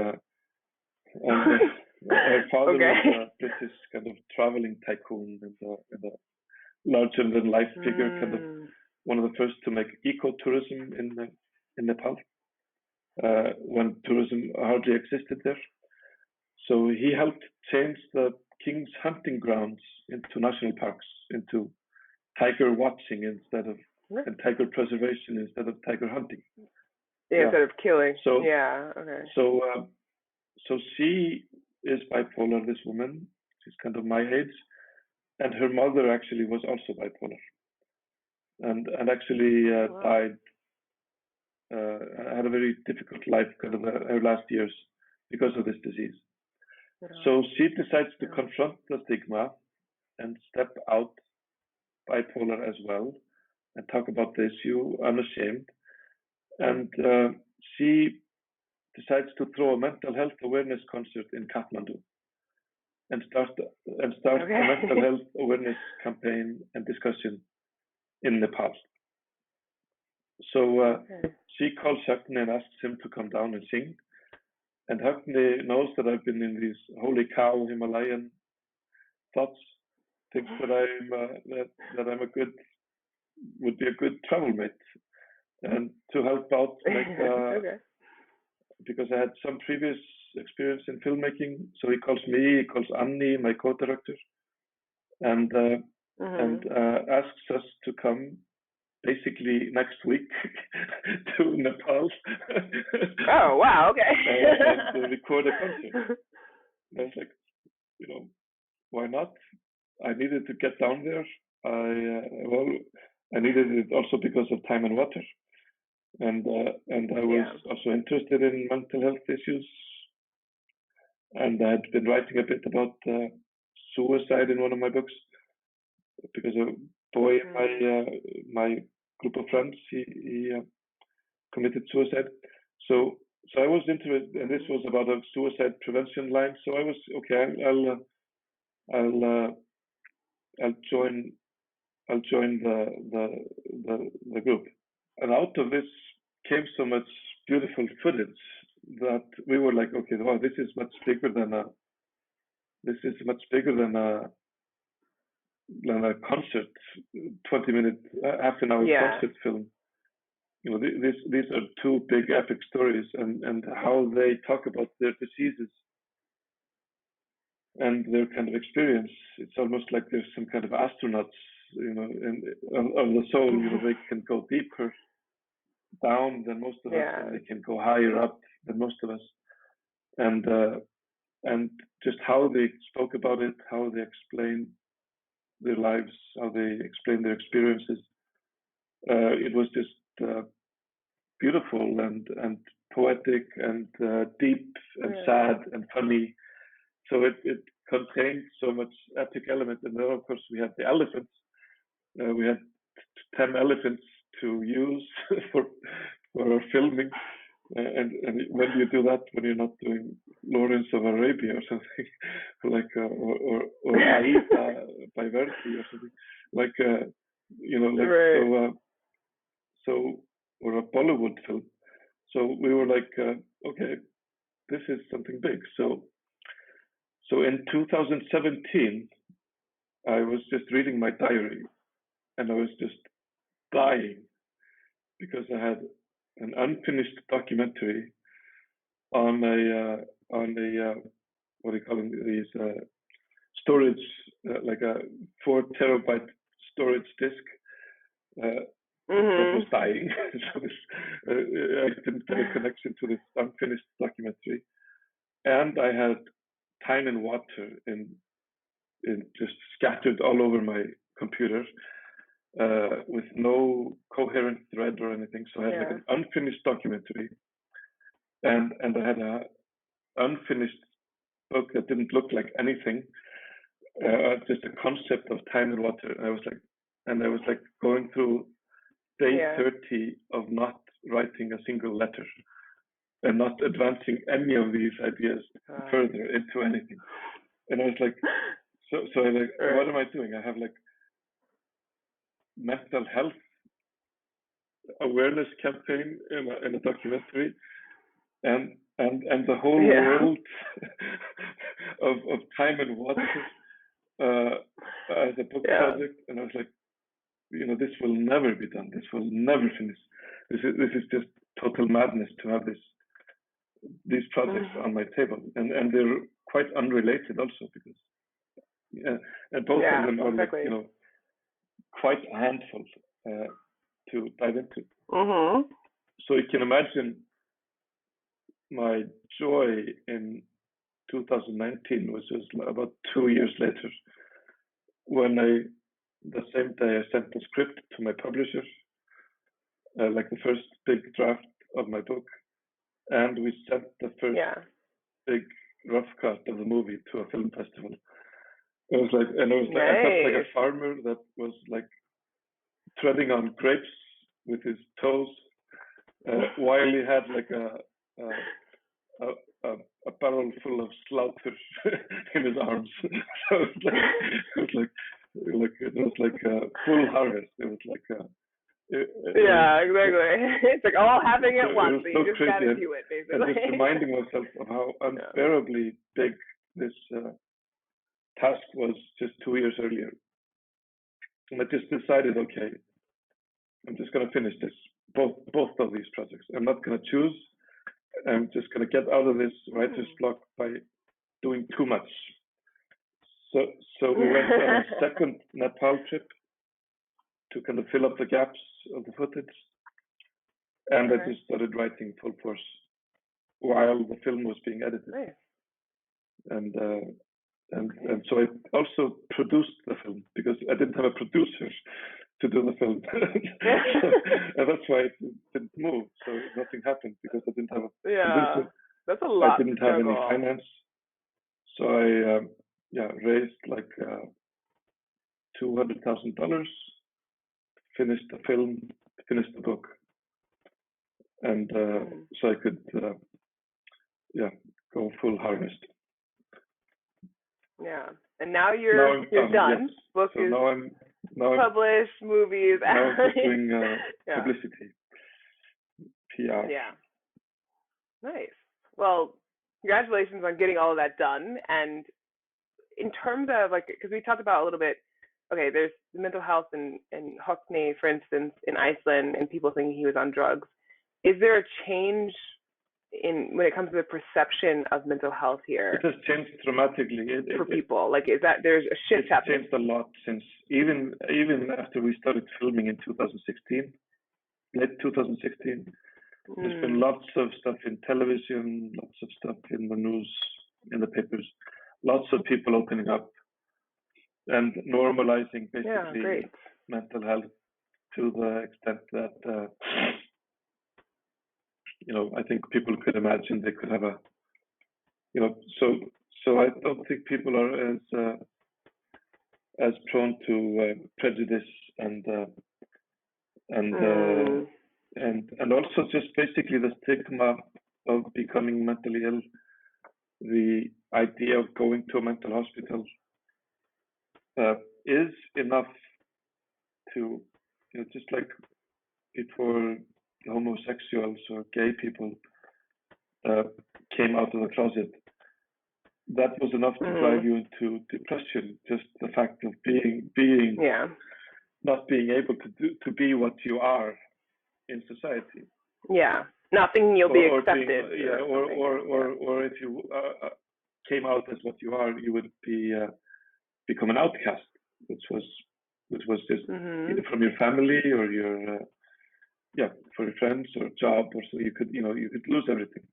Her father Okay. was a British kind of traveling tycoon and a larger-than-life figure, kind of one of the first to make ecotourism in Nepal when tourism hardly existed there. So he helped change the king's hunting grounds into national parks, into tiger watching and tiger preservation instead of tiger hunting. Yeah, instead of killing. So okay. So she is bipolar. This woman, she's kind of my age, and her mother actually was also bipolar, and actually died. Had a very difficult life, kind of her last years, because of this disease. So she decides to confront the stigma and step out bipolar as well, and talk about the issue unashamed. And she decides to throw a mental health awareness concert in Kathmandu and start a mental health awareness campaign and discussion in Nepal. So she calls Högni and asks him to come down and sing. And Högni knows that I've been in these holy cow Himalayan thoughts, thinks that I'm would be a good travel mate, and to help out, because I had some previous experience in filmmaking. So he calls Anni, my co-director, and asks us to come basically next week to Nepal. Oh, wow, okay. And record a concert. And I was like, why not? I needed to get down there. I needed it also because of time and water. And I was also interested in mental health issues, and I had been writing a bit about suicide in one of my books, because a boy in my group of friends he committed suicide. So I was interested, and this was about a suicide prevention line. So I was okay. I'll join the group. And out of this came so much beautiful footage that we were like, okay, wow, this is much bigger than a concert, 20-minute, half an hour concert film. These are two big epic stories, and how they talk about their diseases and their kind of experience. It's almost like there's some kind of astronauts, of the soul. They can go deeper down than most of us, and they can go higher up than most of us. And just how they spoke about it, how they explained their lives, how they explained their experiences. It was just beautiful and poetic and deep and sad and funny. So it contained so much epic element. And then, of course, we had the elephants. We had 10 elephants to use for our filming. And when you do that, when you're not doing Lawrence of Arabia or something, like or Aida by Verdi or something, so or a Bollywood film. So we were like, okay, this is something big. So in 2017, I was just reading my diary, and I was just dying because I had an unfinished documentary on a what do you call them, these storage, like a 4 terabyte storage disk that was dying. So I didn't get a connection to this unfinished documentary, and I had time and water in just scattered all over my computer, with no coherent thread or anything. So I had like an unfinished documentary, and I had a unfinished book that didn't look like anything, just a concept of time and water. And I was like going through day 30 of not writing a single letter and not advancing any of these ideas further into anything. And I was like, so I like, what am I doing? I have like mental health awareness campaign in a documentary, and the whole world of time and water as a book project, and I was like, this will never be done. This will never finish. This is just total madness to have these projects on my table, and they're quite unrelated also, because and both of them are like, quite a handful to dive into. So you can imagine my joy in 2019, which was about 2 years later, when the same day I sent the script to my publisher, like the first big draft of my book, and we sent the first big rough cut of the movie to a film festival. I felt like a farmer that was like treading on grapes with his toes, while he had like a barrel full of slaughter in his arms. So it was like a full harvest. It was like exactly. It's like all happening at once. It was so you so just crazy, gotta do it, basically. and just reminding myself of how unbearably big this task was just 2 years earlier. And I just decided, okay, I'm just going to finish this, both of these projects. I'm not going to choose. I'm just going to get out of this writer's block by doing too much. So we went on a second Nepal trip to kind of fill up the gaps of the footage, and I just started writing full force while the film was being edited. Nice. And so I also produced the film, because I didn't have a producer to do the film. And that's why it didn't move. So nothing happened, because I didn't have a producer. That's a lot. I didn't have any finance. So I raised like $200,000, finished the film, finished the book. And so I could go full harvest. Yeah, and now you're done. Yes. Book so is now I'm published. Movies. Now I'm just doing publicity, PR. Yeah. Nice. Well, congratulations on getting all of that done. And in terms of because we talked about a little bit. Okay, there's mental health in Hockney, for instance, in Iceland, and people thinking he was on drugs. Is there a change when it comes to the perception of mental health here? It has changed dramatically for people. Is that there's a shift happening? It's changed a lot since even after we started filming in 2016, late 2016. There's been lots of stuff in television, lots of stuff in the news, in the papers, lots of people opening up and normalizing basically mental health to the extent that I think people could imagine they could have so I don't think people are as prone to prejudice and also just basically the stigma of becoming mentally ill. The idea of going to a mental hospital is enough to, just like before homosexuals or gay people came out of the closet, that was enough to drive you into depression. Just the fact of being not being able to be what you are in society. Yeah, not thinking you'll be accepted. Or if you came out as what you are, you would become an outcast, which was just either from your family or your for your friends or a job, or so you could lose everything.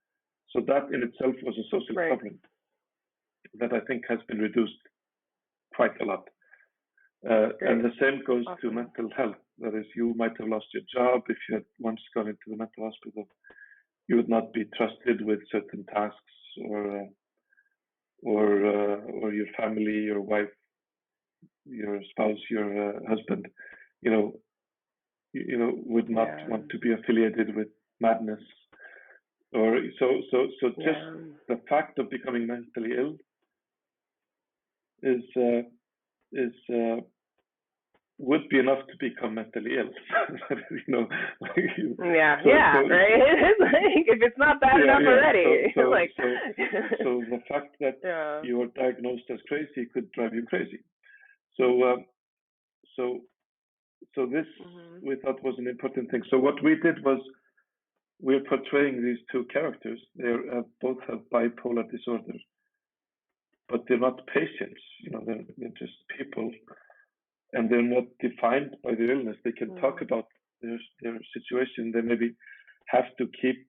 So that in itself was a social problem that I think has been reduced quite a lot. And the same goes to mental health. That is, you might have lost your job if you had once gone into the mental hospital. You would not be trusted with certain tasks, or your family, your wife, your spouse, your husband, would not want to be affiliated with madness, or so just the fact of becoming mentally ill is would be enough to become mentally ill. Right? It's like, if it's not bad enough already. So the fact that you were diagnosed as crazy could drive you crazy. So this we thought was an important thing. So what we did was we're portraying these two characters. They both have bipolar disorder, but they're not patients. They're just people, and they're not defined by their illness. They can talk about their situation. They maybe have to keep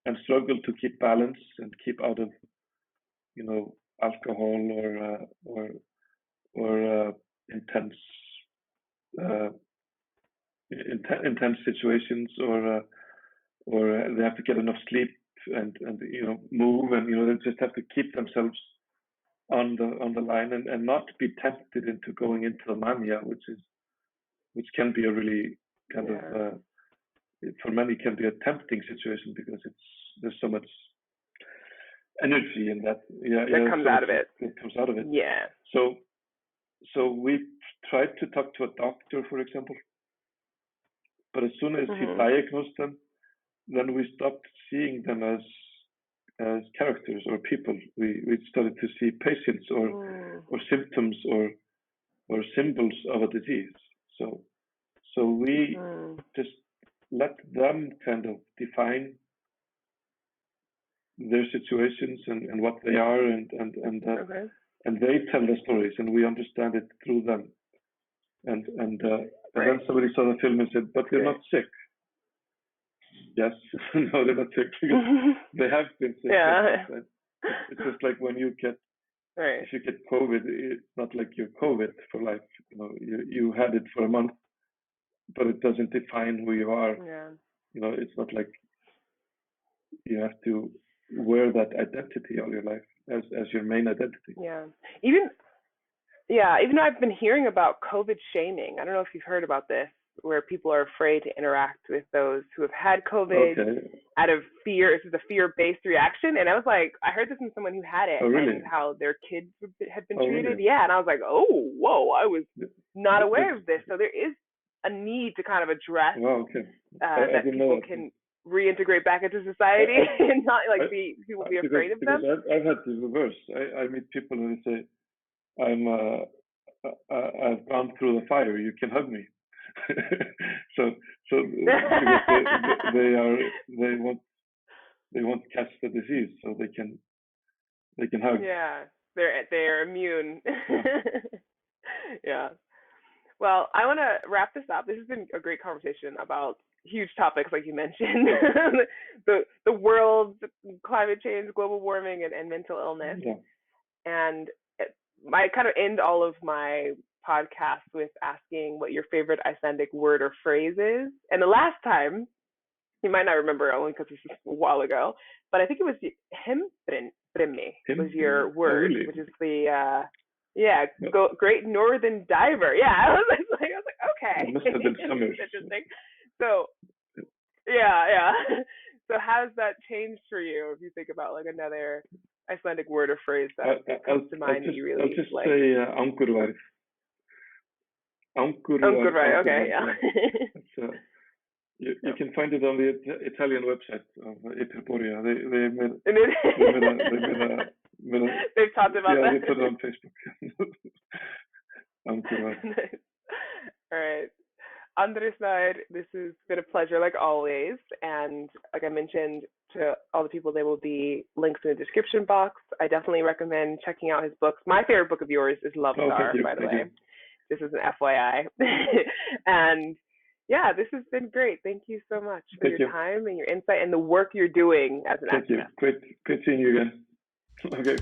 and struggle to keep balance and keep out of, alcohol or intense situations, or they have to get enough sleep and move, and they just have to keep themselves on the line and not be tempted into going into the mania, which can be a really kind of for many can be a tempting situation because there's so much energy in that. That comes out of it. It comes out of it. Yeah. So we tried to talk to a doctor, for example, but as soon as he diagnosed them, then we stopped seeing them as characters or people. We started to see patients or symptoms or symbols of a disease. So we just let them kind of define their situations and what they are, and they tell the stories, and we understand it through them. And then somebody saw the film and said, "But they're not sick." Yes, no, they're not sick because they have been sick. Yeah. It's just like when you get, if you get COVID, it's not like you're COVID for life. You had it for a month, but it doesn't define who you are. Yeah. It's not like you have to wear that identity all your life as your main identity. Yeah. Even though I've been hearing about COVID shaming. I don't know if you've heard about this, where people are afraid to interact with those who have had COVID out of fear. This is a fear-based reaction. And I was like, I heard this from someone who had it and how their kids had been treated. Really? Yeah. And I was like, oh, whoa, I was not aware of this. So there is a need to kind of address that people can reintegrate back into society and not like people be afraid of them. Because I've had the reverse. I meet people and they say, I've gone through the fire, you can hug me. so they won't catch the disease, so they can hug. Yeah, they're immune. Yeah. Well, I want to wrap this up. This has been a great conversation about huge topics, like you mentioned, the world, climate change, global warming, and mental illness. Yeah. And I kind of end all of my podcasts with asking what your favorite Icelandic word or phrase is. And the last time, you might not remember only because this was a while ago, but I think it was hembrimi was your word, which is the Great Northern Diver. Yeah, I was like, okay. It must have been summer. Interesting. So, yeah. So how has that changed for you if you think about like another Icelandic word or phrase that comes to mind that you really like? I'll just say angurværð. Angurværð, okay, yeah. You can find it on the Italian website of Iperborea. They've talked about that. Yeah, they put it on Facebook. Angurværð. Nice. All right. Andri Snær, this has been a pleasure, like always. And like I mentioned to all the people, there will be links in the description box. I definitely recommend checking out his books. My favorite book of yours is LoveStar, by the way. This is an FYI. And yeah, this has been great. Thank you so much for your time and your insight and the work you're doing as an activist. Thank you. Great seeing you again. Okay.